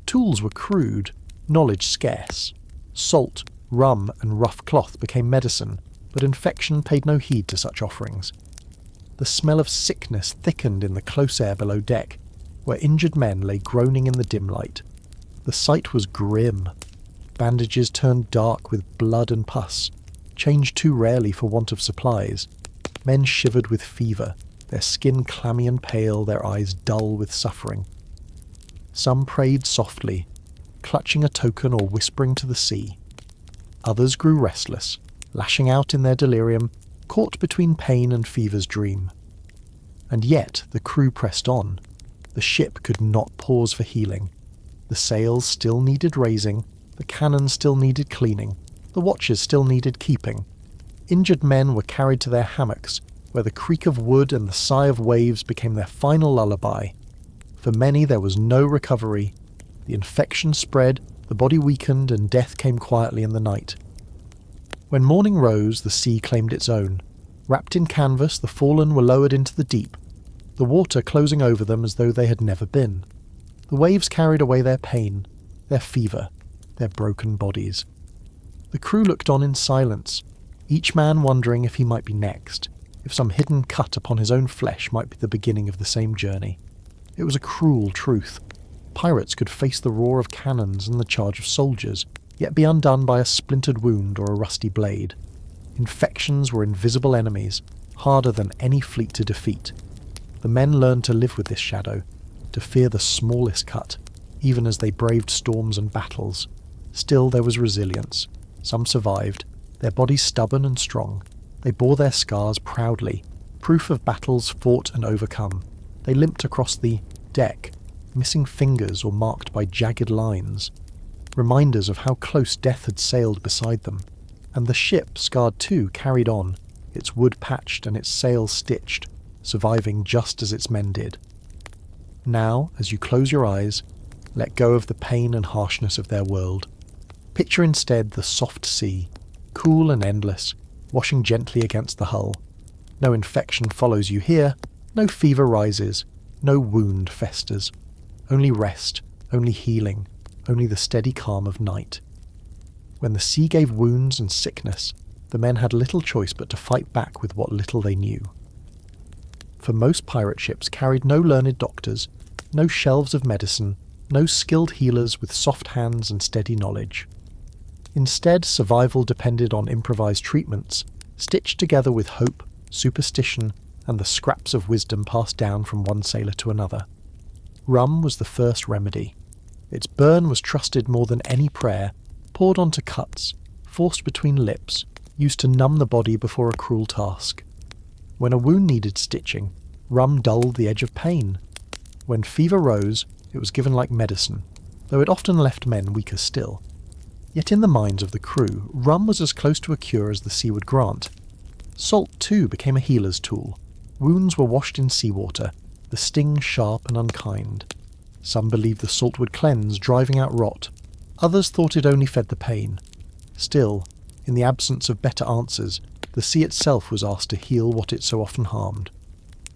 Tools were crude, knowledge scarce. Salt, rum, and rough cloth became medicine, but infection paid no heed to such offerings. The smell of sickness thickened in the close air below deck, where injured men lay groaning in the dim light. The sight was grim. Bandages turned dark with blood and pus, changed too rarely for want of supplies. Men shivered with fever, their skin clammy and pale, their eyes dull with suffering. Some prayed softly, clutching a token or whispering to the sea. Others grew restless, lashing out in their delirium, caught between pain and fever's dream. And yet the crew pressed on. The ship could not pause for healing. The sails still needed raising, the cannon still needed cleaning, the watches still needed keeping. Injured men were carried to their hammocks, where the creak of wood and the sigh of waves became their final lullaby. For many there was no recovery. The infection spread, the body weakened, and death came quietly in the night. When morning rose, the sea claimed its own. Wrapped in canvas, the fallen were lowered into the deep, the water closing over them as though they had never been. The waves carried away their pain, their fever, their broken bodies. The crew looked on in silence, each man wondering if he might be next, if some hidden cut upon his own flesh might be the beginning of the same journey. It was a cruel truth. Pirates could face the roar of cannons and the charge of soldiers, yet be undone by a splintered wound or a rusty blade. Infections were invisible enemies, harder than any fleet to defeat. The men learned to live with this shadow, to fear the smallest cut, even as they braved storms and battles. Still there was resilience. Some survived, their bodies stubborn and strong. They bore their scars proudly, proof of battles fought and overcome. They limped across the deck, missing fingers or marked by jagged lines, reminders of how close death had sailed beside them. And the ship, scarred too, carried on, its wood patched and its sails stitched, surviving just as its men did. Now, as you close your eyes, let go of the pain and harshness of their world. Picture instead the soft sea, cool and endless, washing gently against the hull. No infection follows you here, no fever rises, no wound festers. Only rest, only healing, only the steady calm of night. When the sea gave wounds and sickness, the men had little choice but to fight back with what little they knew. For most pirate ships carried no learned doctors, no shelves of medicine, no skilled healers with soft hands and steady knowledge. Instead, survival depended on improvised treatments, stitched together with hope, superstition, and the scraps of wisdom passed down from one sailor to another. Rum was the first remedy. Its burn was trusted more than any prayer, poured onto cuts, forced between lips, used to numb the body before a cruel task. When a wound needed stitching, rum dulled the edge of pain. When fever rose, it was given like medicine, though it often left men weaker still. Yet in the minds of the crew, rum was as close to a cure as the sea would grant. Salt, too, became a healer's tool. Wounds were washed in seawater, the sting sharp and unkind. Some believed the salt would cleanse, driving out rot. Others thought it only fed the pain. Still, in the absence of better answers, the sea itself was asked to heal what it so often harmed.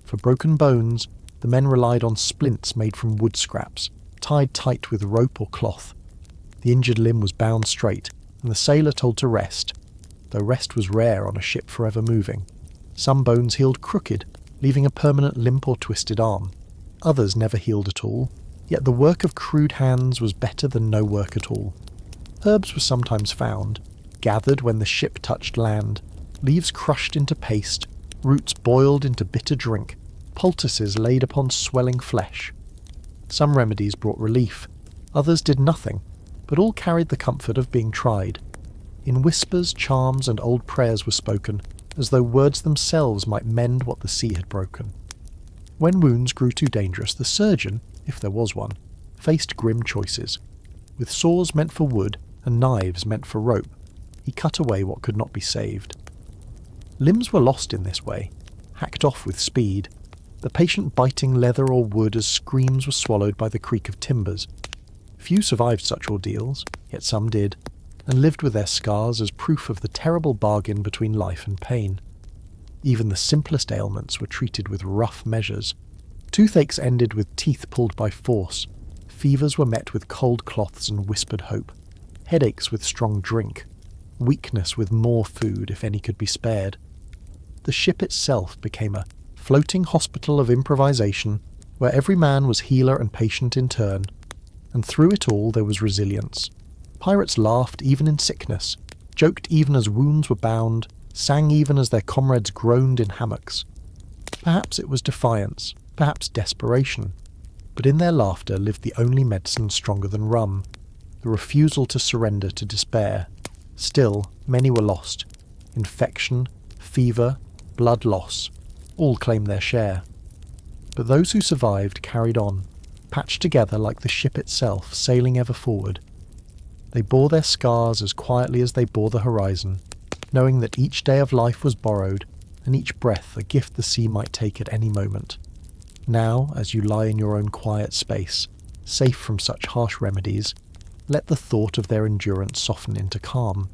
For broken bones, The men relied on splints made from wood scraps, tied tight with rope or cloth. The injured limb was bound straight, and the sailor told to rest, though rest was rare on a ship forever moving. Some bones healed crooked, leaving a permanent limp or twisted arm. Others never healed at all, yet the work of crude hands was better than no work at all. Herbs were sometimes found, gathered when the ship touched land, leaves crushed into paste, roots boiled into bitter drink, poultices laid upon swelling flesh. Some remedies brought relief, others did nothing, but all carried the comfort of being tried. In whispers, charms, and old prayers were spoken, as though words themselves might mend what the sea had broken. When wounds grew too dangerous, the surgeon, if there was one, faced grim choices. With saws meant for wood and knives meant for rope, he cut away what could not be saved. Limbs were lost in this way, hacked off with speed, the patient biting leather or wood as screams were swallowed by the creak of timbers. Few survived such ordeals, yet some did, and lived with their scars as proof of the terrible bargain between life and pain. Even the simplest ailments were treated with rough measures. Toothaches ended with teeth pulled by force. Fevers were met with cold cloths and whispered hope. Headaches with strong drink. Weakness with more food, if any could be spared. The ship itself became a floating hospital of improvisation, where every man was healer and patient in turn. And through it all there was resilience. Pirates laughed even in sickness, joked even as wounds were bound, sang even as their comrades groaned in hammocks. Perhaps it was defiance, perhaps desperation, but in their laughter lived the only medicine stronger than rum, the refusal to surrender to despair. Still, many were lost. Infection, fever, blood loss, all claimed their share. But those who survived carried on, patched together like the ship itself, sailing ever forward. They bore their scars as quietly as they bore the horizon, knowing that each day of life was borrowed, and each breath a gift the sea might take at any moment. Now, as you lie in your own quiet space, safe from such harsh remedies, let the thought of their endurance soften into calm.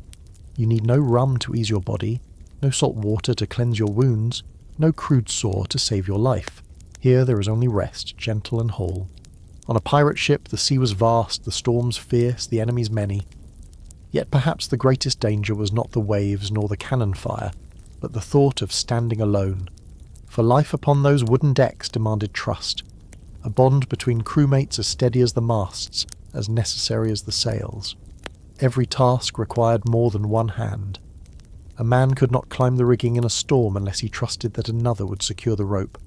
You need no rum to ease your body, no salt water to cleanse your wounds, no crude saw to save your life. Here there is only rest, gentle and whole. On a pirate ship the sea was vast, the storms fierce, the enemies many. Yet perhaps the greatest danger was not the waves nor the cannon fire, but the thought of standing alone. For life upon those wooden decks demanded trust, a bond between crewmates as steady as the masts, as necessary as the sails. Every task required more than one hand. A man could not climb the rigging in a storm unless he trusted that another would secure the rope.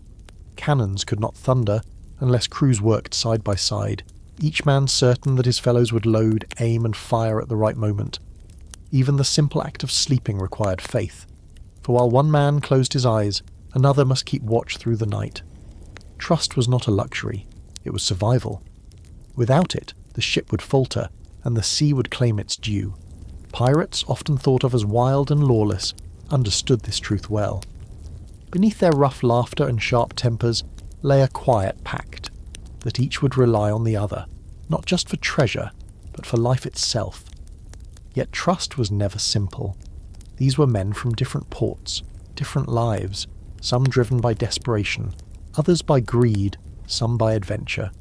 Cannons could not thunder unless crews worked side by side, each man certain that his fellows would load, aim and fire at the right moment. Even the simple act of sleeping required faith, for while one man closed his eyes, another must keep watch through the night. Trust was not a luxury, it was survival. Without it, the ship would falter, and the sea would claim its due. Pirates, often thought of as wild and lawless, understood this truth well. Beneath their rough laughter and sharp tempers lay a quiet pact, that each would rely on the other, not just for treasure, but for life itself. Yet trust was never simple. These were men from different ports, different lives, some driven by desperation, others by greed, some by adventure.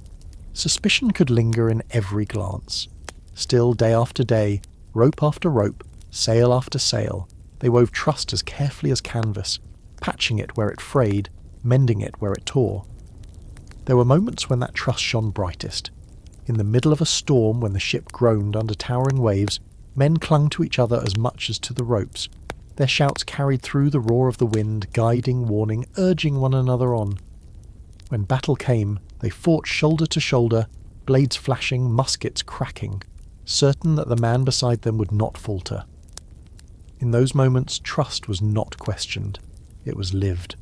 Suspicion could linger in every glance. Still, day after day, rope after rope, sail after sail, they wove trust as carefully as canvas, patching it where it frayed, mending it where it tore. There were moments when that trust shone brightest. In the middle of a storm, when the ship groaned under towering waves, men clung to each other as much as to the ropes. Their shouts carried through the roar of the wind, guiding, warning, urging one another on. When battle came, they fought shoulder to shoulder, blades flashing, muskets cracking, certain that the man beside them would not falter. In those moments, trust was not questioned. It was lived.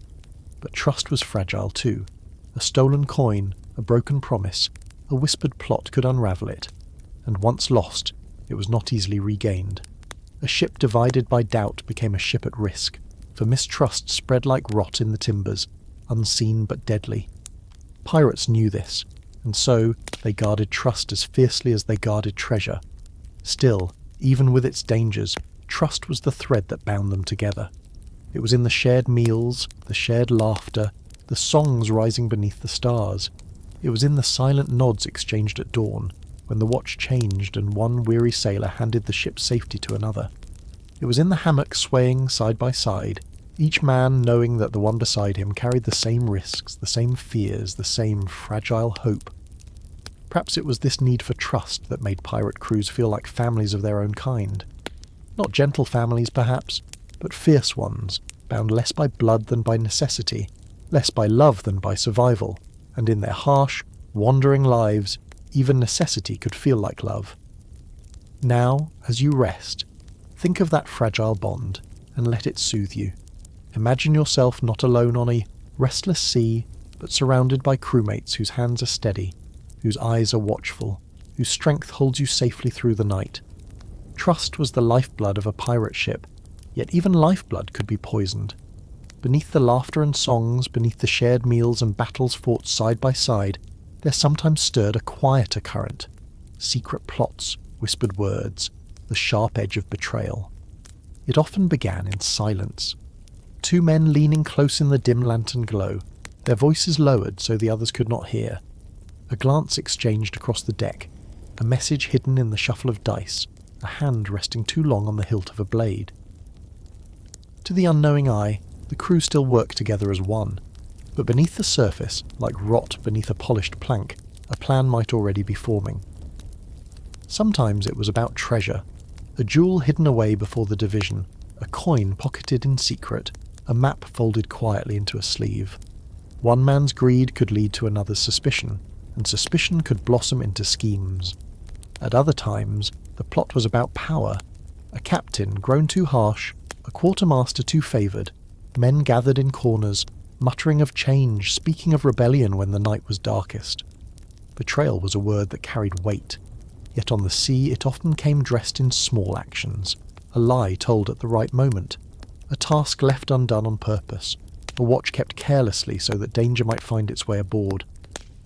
But trust was fragile too. A stolen coin, a broken promise, a whispered plot could unravel it, and once lost, it was not easily regained. A ship divided by doubt became a ship at risk, for mistrust spread like rot in the timbers, unseen but deadly. Pirates knew this, and so they guarded trust as fiercely as they guarded treasure. Still, even with its dangers, trust was the thread that bound them together. It was in the shared meals, the shared laughter, the the songs rising beneath the stars. It was in the silent nods exchanged at dawn, when the watch changed and one weary sailor handed the ship's safety to another. It was in the hammock swaying side by side, each man knowing that the one beside him carried the same risks, the same fears, the same fragile hope. Perhaps it was this need for trust that made pirate crews feel like families of their own kind. Not gentle families, perhaps, but fierce ones, bound less by blood than by necessity, less by love than by survival, and in their harsh, wandering lives, even necessity could feel like love. Now, as you rest, think of that fragile bond, and let it soothe you. Imagine yourself not alone on a restless sea, but surrounded by crewmates whose hands are steady, whose eyes are watchful, whose strength holds you safely through the night. Trust was the lifeblood of a pirate ship, yet even lifeblood could be poisoned. Beneath the laughter and songs, beneath the shared meals and battles fought side by side, there sometimes stirred a quieter current. Secret plots, whispered words, the sharp edge of betrayal. It often began in silence. Two men leaning close in the dim lantern glow, their voices lowered so the others could not hear. A glance exchanged across the deck, a message hidden in the shuffle of dice, a hand resting too long on the hilt of a blade. To the unknowing eye, the crew still worked together as one, but beneath the surface, like rot beneath a polished plank, a plan might already be forming. Sometimes it was about treasure, a jewel hidden away before the division, a coin pocketed in secret, a map folded quietly into a sleeve. One man's greed could lead to another's suspicion, and suspicion could blossom into schemes. At other times, the plot was about power. A captain grown too harsh, a quartermaster too favoured, men gathered in corners, muttering of change, speaking of rebellion when the night was darkest. Betrayal was a word that carried weight, yet on the sea it often came dressed in small actions, a lie told at the right moment, a task left undone on purpose, a watch kept carelessly so that danger might find its way aboard.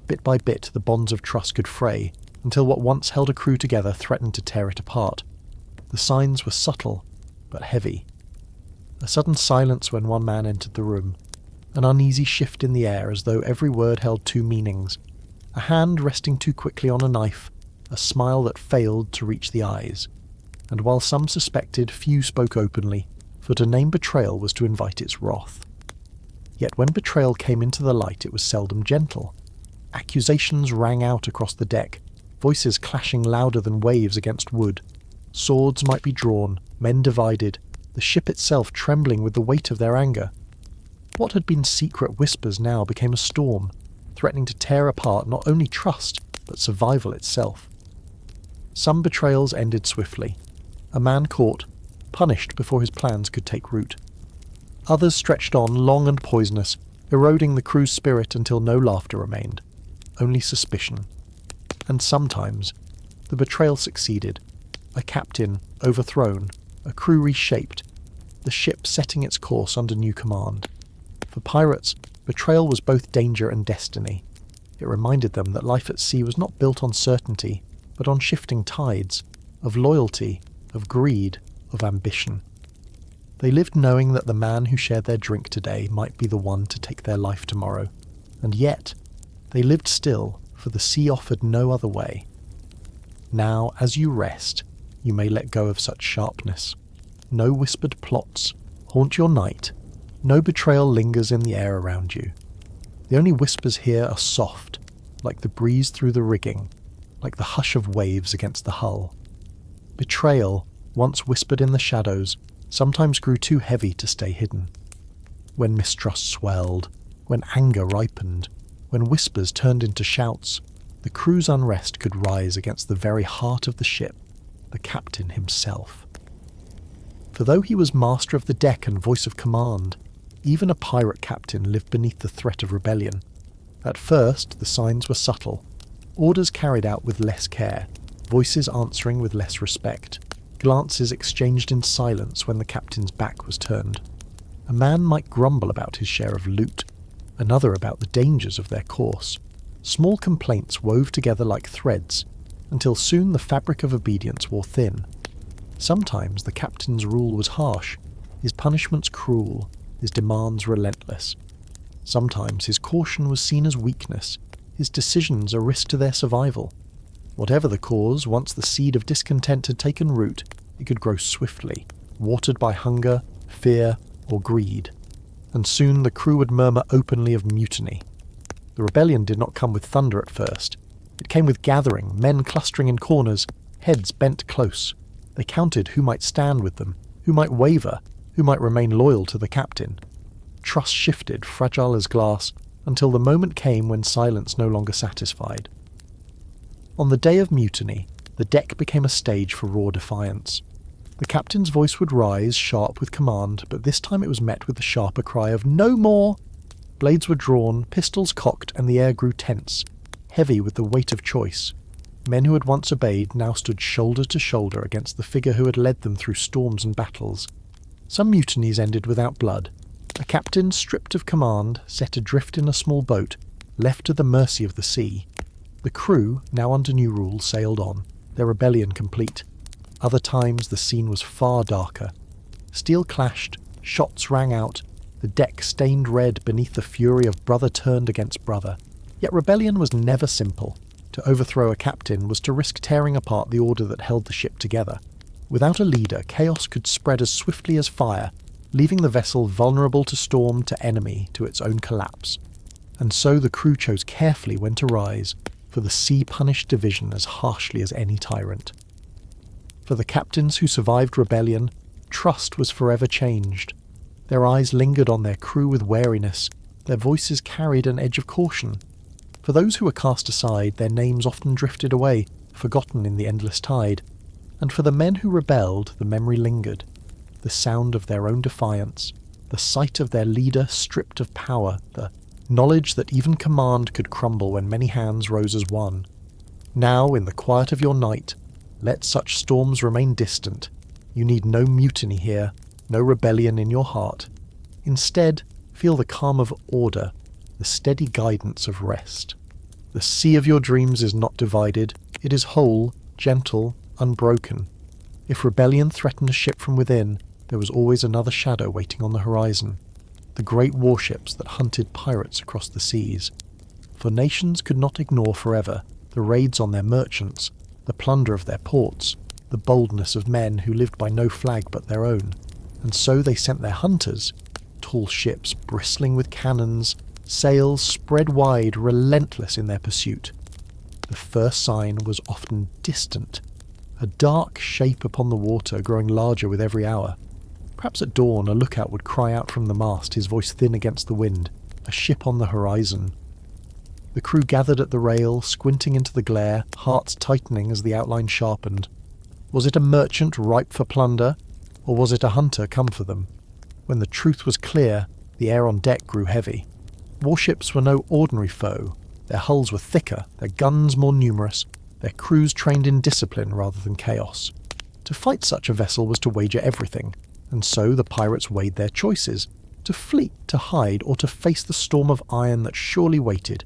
Bit by bit the bonds of trust could fray, until what once held a crew together threatened to tear it apart. The signs were subtle, but heavy. A sudden silence when one man entered the room, an uneasy shift in the air as though every word held two meanings, a hand resting too quickly on a knife, a smile that failed to reach the eyes. And while some suspected, few spoke openly, for to name betrayal was to invite its wrath. Yet when betrayal came into the light it was seldom gentle. Accusations rang out across the deck, voices clashing louder than waves against wood. Swords might be drawn, men divided, the ship itself trembling with the weight of their anger. What had been secret whispers now became a storm, threatening to tear apart not only trust, but survival itself. Some betrayals ended swiftly. A man caught, punished before his plans could take root. Others stretched on, long and poisonous, eroding the crew's spirit until no laughter remained, only suspicion. And sometimes the betrayal succeeded, a captain overthrown, a crew reshaped, the ship setting its course under new command. For pirates, betrayal was both danger and destiny. It reminded them that life at sea was not built on certainty, but on shifting tides, of loyalty, of greed, of ambition. They lived knowing that the man who shared their drink today might be the one to take their life tomorrow, and yet they lived still, for the sea offered no other way. Now, as you rest, you may let go of such sharpness. No whispered plots haunt your night, no betrayal lingers in the air around you. The only whispers here are soft, like the breeze through the rigging, like the hush of waves against the hull. Betrayal, once whispered in the shadows, sometimes grew too heavy to stay hidden. When mistrust swelled, when anger ripened, when whispers turned into shouts, the crew's unrest could rise against the very heart of the ship, the captain himself. For though he was master of the deck and voice of command, even a pirate captain lived beneath the threat of rebellion. At first, the signs were subtle, orders carried out with less care, voices answering with less respect, glances exchanged in silence when the captain's back was turned. A man might grumble about his share of loot, another about the dangers of their course. Small complaints wove together like threads, until soon the fabric of obedience wore thin. Sometimes the captain's rule was harsh, his punishments cruel, his demands relentless. Sometimes his caution was seen as weakness, his decisions a risk to their survival. Whatever the cause, once the seed of discontent had taken root, it could grow swiftly, watered by hunger, fear, or greed. And soon the crew would murmur openly of mutiny. The rebellion did not come with thunder at first. It came with gathering, men clustering in corners, heads bent close. They counted who might stand with them, who might waver, who might remain loyal to the captain. Trust shifted, fragile as glass, until the moment came when silence no longer satisfied. On the day of mutiny, the deck became a stage for raw defiance. The captain's voice would rise, sharp with command, but this time it was met with the sharper cry of "No more!" Blades were drawn, pistols cocked, and the air grew tense, heavy with the weight of choice. Men who had once obeyed now stood shoulder to shoulder against the figure who had led them through storms and battles. Some mutinies ended without blood. A captain, stripped of command, set adrift in a small boat, left to the mercy of the sea. The crew, now under new rules, sailed on, their rebellion complete. Other times the scene was far darker. Steel clashed, shots rang out, the deck stained red beneath the fury of brother turned against brother. Yet rebellion was never simple. To overthrow a captain was to risk tearing apart the order that held the ship together. Without a leader, chaos could spread as swiftly as fire, leaving the vessel vulnerable to storm, to enemy, to its own collapse. And so the crew chose carefully when to rise, for the sea punished division as harshly as any tyrant. For the captains who survived rebellion, trust was forever changed. Their eyes lingered on their crew with wariness, their voices carried an edge of caution. For those who were cast aside, their names often drifted away, forgotten in the endless tide. And for the men who rebelled, the memory lingered. The sound of their own defiance, the sight of their leader stripped of power, the knowledge that even command could crumble when many hands rose as one. Now, in the quiet of your night, let such storms remain distant. You need no mutiny here, no rebellion in your heart. Instead, feel the calm of order, the steady guidance of rest. The sea of your dreams is not divided, it is whole, gentle, unbroken. If rebellion threatened a ship from within, there was always another shadow waiting on the horizon. The great warships that hunted pirates across the seas. For nations could not ignore forever the raids on their merchants, the plunder of their ports, the boldness of men who lived by no flag but their own. And so they sent their hunters, tall ships bristling with cannons, sails spread wide, relentless in their pursuit. The first sign was often distant, a dark shape upon the water growing larger with every hour. Perhaps at dawn a lookout would cry out from the mast, his voice thin against the wind, a ship on the horizon. The crew gathered at the rail, squinting into the glare, hearts tightening as the outline sharpened. Was it a merchant ripe for plunder, or was it a hunter come for them? When the truth was clear, the air on deck grew heavy. Warships were no ordinary foe. Their hulls were thicker, their guns more numerous, their crews trained in discipline rather than chaos. To fight such a vessel was to wager everything, and so the pirates weighed their choices, to flee, to hide, or to face the storm of iron that surely waited.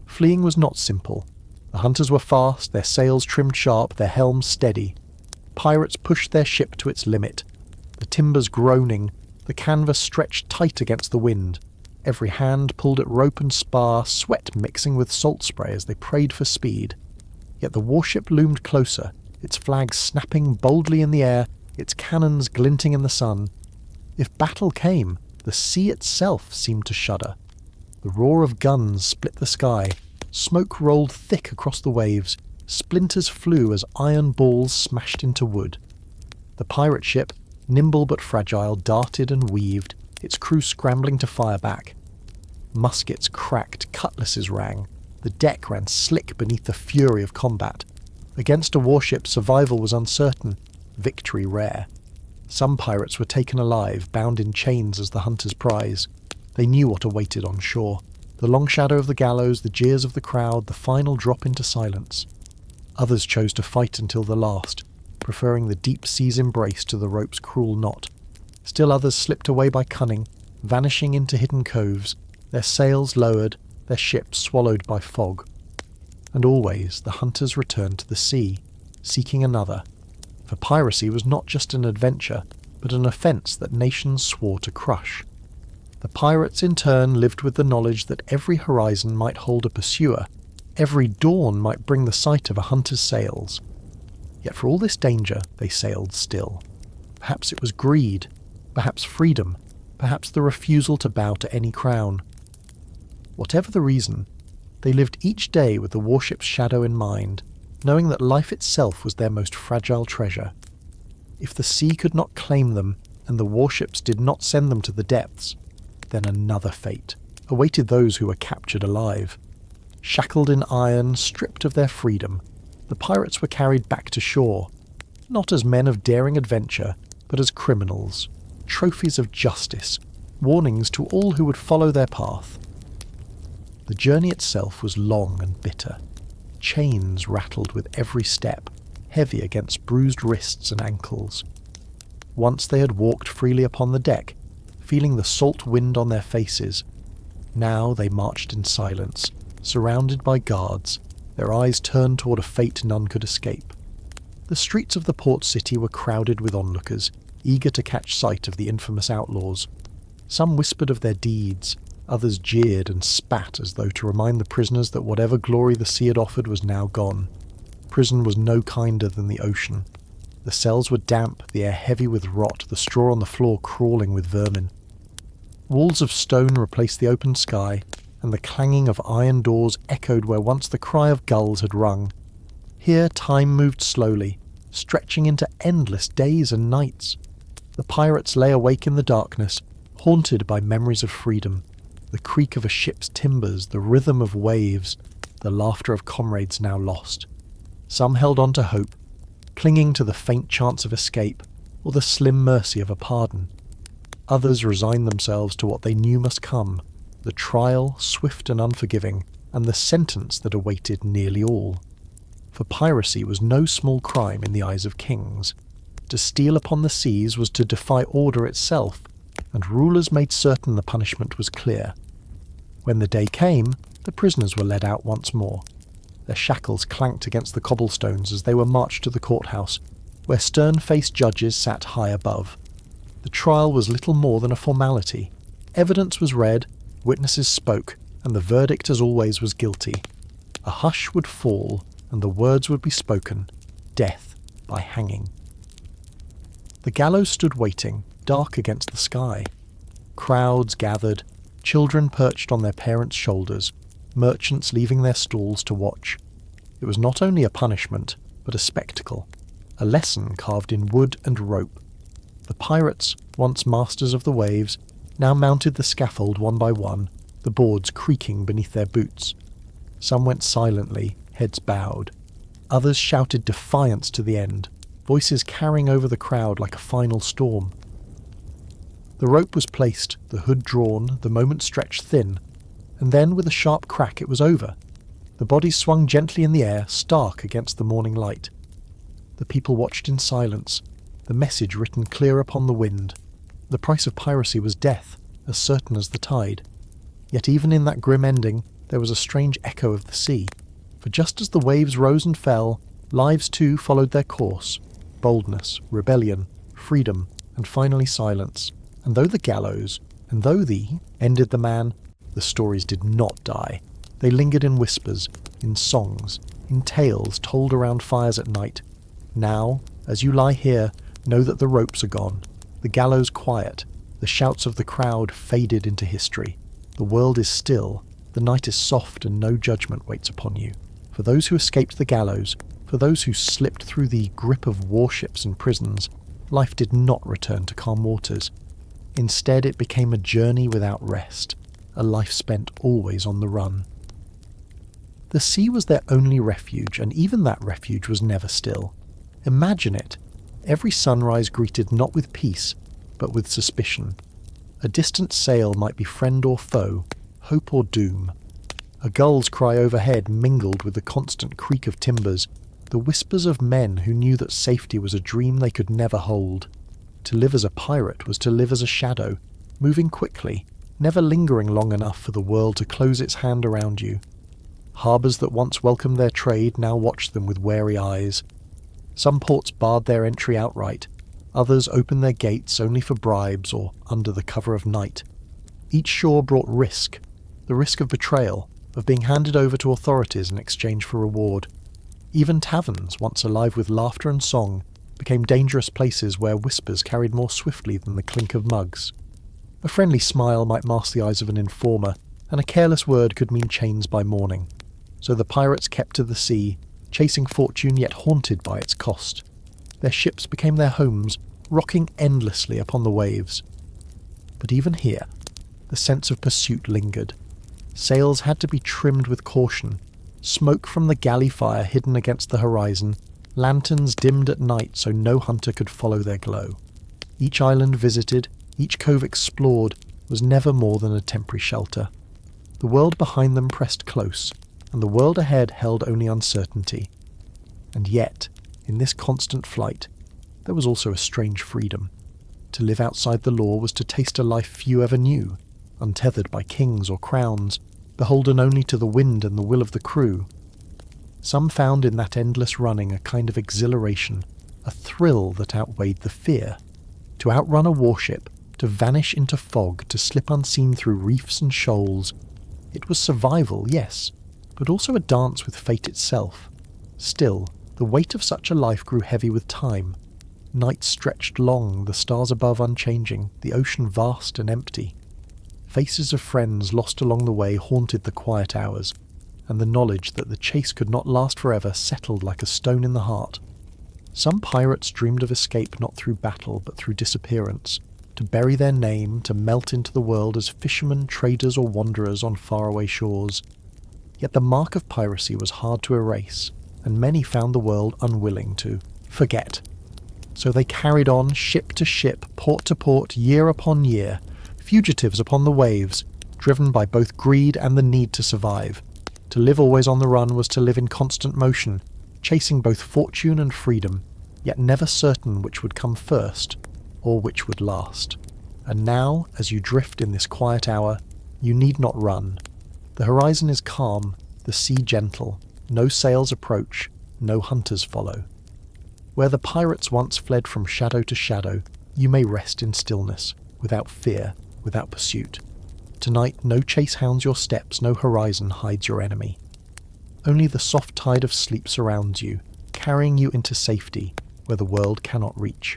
Fleeing was not simple. The hunters were fast, their sails trimmed sharp, their helms steady. Pirates pushed their ship to its limit, the timbers groaning, the canvas stretched tight against the wind. Every hand pulled at rope and spar, sweat mixing with salt spray as they prayed for speed. Yet the warship loomed closer, its flag snapping boldly in the air, its cannons glinting in the sun. If battle came, the sea itself seemed to shudder. The roar of guns split the sky, smoke rolled thick across the waves, splinters flew as iron balls smashed into wood. The pirate ship, nimble but fragile, darted and weaved, its crew scrambling to fire back. Muskets cracked, cutlasses rang. The deck ran slick beneath the fury of combat. Against a warship, survival was uncertain, victory rare. Some pirates were taken alive, bound in chains as the hunter's prize. They knew what awaited on shore. The long shadow of the gallows, the jeers of the crowd, the final drop into silence. Others chose to fight until the last, preferring the deep sea's embrace to the rope's cruel knot. Still others slipped away by cunning, vanishing into hidden coves, their sails lowered, their ships swallowed by fog. And always the hunters returned to the sea, seeking another. For piracy was not just an adventure, but an offence that nations swore to crush. The pirates in turn lived with the knowledge that every horizon might hold a pursuer, every dawn might bring the sight of a hunter's sails. Yet for all this danger, they sailed still. Perhaps it was greed, perhaps freedom, perhaps the refusal to bow to any crown. Whatever the reason, they lived each day with the warship's shadow in mind, knowing that life itself was their most fragile treasure. If the sea could not claim them, and the warships did not send them to the depths, then another fate awaited those who were captured alive. Shackled in iron, stripped of their freedom, the pirates were carried back to shore, not as men of daring adventure, but as criminals, trophies of justice, warnings to all who would follow their path. The journey itself was long and bitter. Chains rattled with every step, heavy against bruised wrists and ankles. Once they had walked freely upon the deck, feeling the salt wind on their faces. Now they marched in silence, surrounded by guards, their eyes turned toward a fate none could escape. The streets of the port city were crowded with onlookers, eager to catch sight of the infamous outlaws. Some whispered of their deeds, others jeered and spat as though to remind the prisoners that whatever glory the sea had offered was now gone. Prison was no kinder than the ocean. The cells were damp, the air heavy with rot, the straw on the floor crawling with vermin. Walls of stone replaced the open sky, and the clanging of iron doors echoed where once the cry of gulls had rung. Here time moved slowly, stretching into endless days and nights. The pirates lay awake in the darkness, haunted by memories of freedom, the creak of a ship's timbers, the rhythm of waves, the laughter of comrades now lost. Some held on to hope, clinging to the faint chance of escape, or the slim mercy of a pardon. Others resigned themselves to what they knew must come, the trial, swift and unforgiving, and the sentence that awaited nearly all. For piracy was no small crime in the eyes of kings. To steal upon the seas was to defy order itself, and rulers made certain the punishment was clear. When the day came, the prisoners were led out once more. Their shackles clanked against the cobblestones as they were marched to the courthouse, where stern-faced judges sat high above. The trial was little more than a formality. Evidence was read, witnesses spoke, and the verdict as always was guilty. A hush would fall, and the words would be spoken, death by hanging. The gallows stood waiting, dark against the sky. Crowds gathered, children perched on their parents' shoulders, merchants leaving their stalls to watch. It was not only a punishment, but a spectacle, a lesson carved in wood and rope. The pirates, once masters of the waves, now mounted the scaffold one by one, the boards creaking beneath their boots. Some went silently, heads bowed. Others shouted defiance to the end, voices carrying over the crowd like a final storm. The rope was placed, the hood drawn, the moment stretched thin, and then with a sharp crack it was over. The bodies swung gently in the air, stark against the morning light. The people watched in silence, the message written clear upon the wind. The price of piracy was death, as certain as the tide. Yet even in that grim ending, there was a strange echo of the sea. For just as the waves rose and fell, lives too followed their course. Boldness, rebellion, freedom, and finally silence. And though the gallows, and though the ended the man, the stories did not die. They lingered in whispers, in songs, in tales told around fires at night. Now, as you lie here, know that the ropes are gone, the gallows quiet, the shouts of the crowd faded into history. The world is still, the night is soft and no judgment waits upon you. For those who escaped the gallows, for those who slipped through the grip of warships and prisons, life did not return to calm waters. Instead it became a journey without rest, a life spent always on the run. The sea was their only refuge, and even that refuge was never still. Imagine it. Every sunrise greeted not with peace, but with suspicion. A distant sail might be friend or foe, hope or doom. A gull's cry overhead mingled with the constant creak of timbers, the whispers of men who knew that safety was a dream they could never hold. To live as a pirate was to live as a shadow, moving quickly, never lingering long enough for the world to close its hand around you. Harbours that once welcomed their trade now watched them with wary eyes. Some ports barred their entry outright, others opened their gates only for bribes or under the cover of night. Each shore brought risk, the risk of betrayal, of being handed over to authorities in exchange for reward. Even taverns, once alive with laughter and song, became dangerous places where whispers carried more swiftly than the clink of mugs. A friendly smile might mask the eyes of an informer, and a careless word could mean chains by morning. So the pirates kept to the sea, chasing fortune yet haunted by its cost. Their ships became their homes, rocking endlessly upon the waves. But even here, the sense of pursuit lingered. Sails had to be trimmed with caution, smoke from the galley fire hidden against the horizon, lanterns dimmed at night so no hunter could follow their glow. Each island visited, each cove explored, was never more than a temporary shelter. The world behind them pressed close, and the world ahead held only uncertainty. And yet, in this constant flight, there was also a strange freedom. To live outside the law was to taste a life few ever knew, untethered by kings or crowns, beholden only to the wind and the will of the crew. Some found in that endless running a kind of exhilaration, a thrill that outweighed the fear. To outrun a warship, to vanish into fog, to slip unseen through reefs and shoals. It was survival, yes, but also a dance with fate itself. Still, the weight of such a life grew heavy with time. Nights stretched long, the stars above unchanging, the ocean vast and empty. Faces of friends lost along the way haunted the quiet hours, and the knowledge that the chase could not last forever settled like a stone in the heart. Some pirates dreamed of escape not through battle but through disappearance, to bury their name, to melt into the world as fishermen, traders or wanderers on faraway shores. Yet the mark of piracy was hard to erase, and many found the world unwilling to forget. So they carried on, ship to ship, port to port, year upon year, fugitives upon the waves, driven by both greed and the need to survive. To live always on the run was to live in constant motion, chasing both fortune and freedom, yet never certain which would come first, or which would last. And now, as you drift in this quiet hour, you need not run. The horizon is calm, the sea gentle, no sails approach, no hunters follow. Where the pirates once fled from shadow to shadow, you may rest in stillness, without fear, without pursuit. Tonight no chase hounds your steps, no horizon hides your enemy. Only the soft tide of sleep surrounds you, carrying you into safety, where the world cannot reach.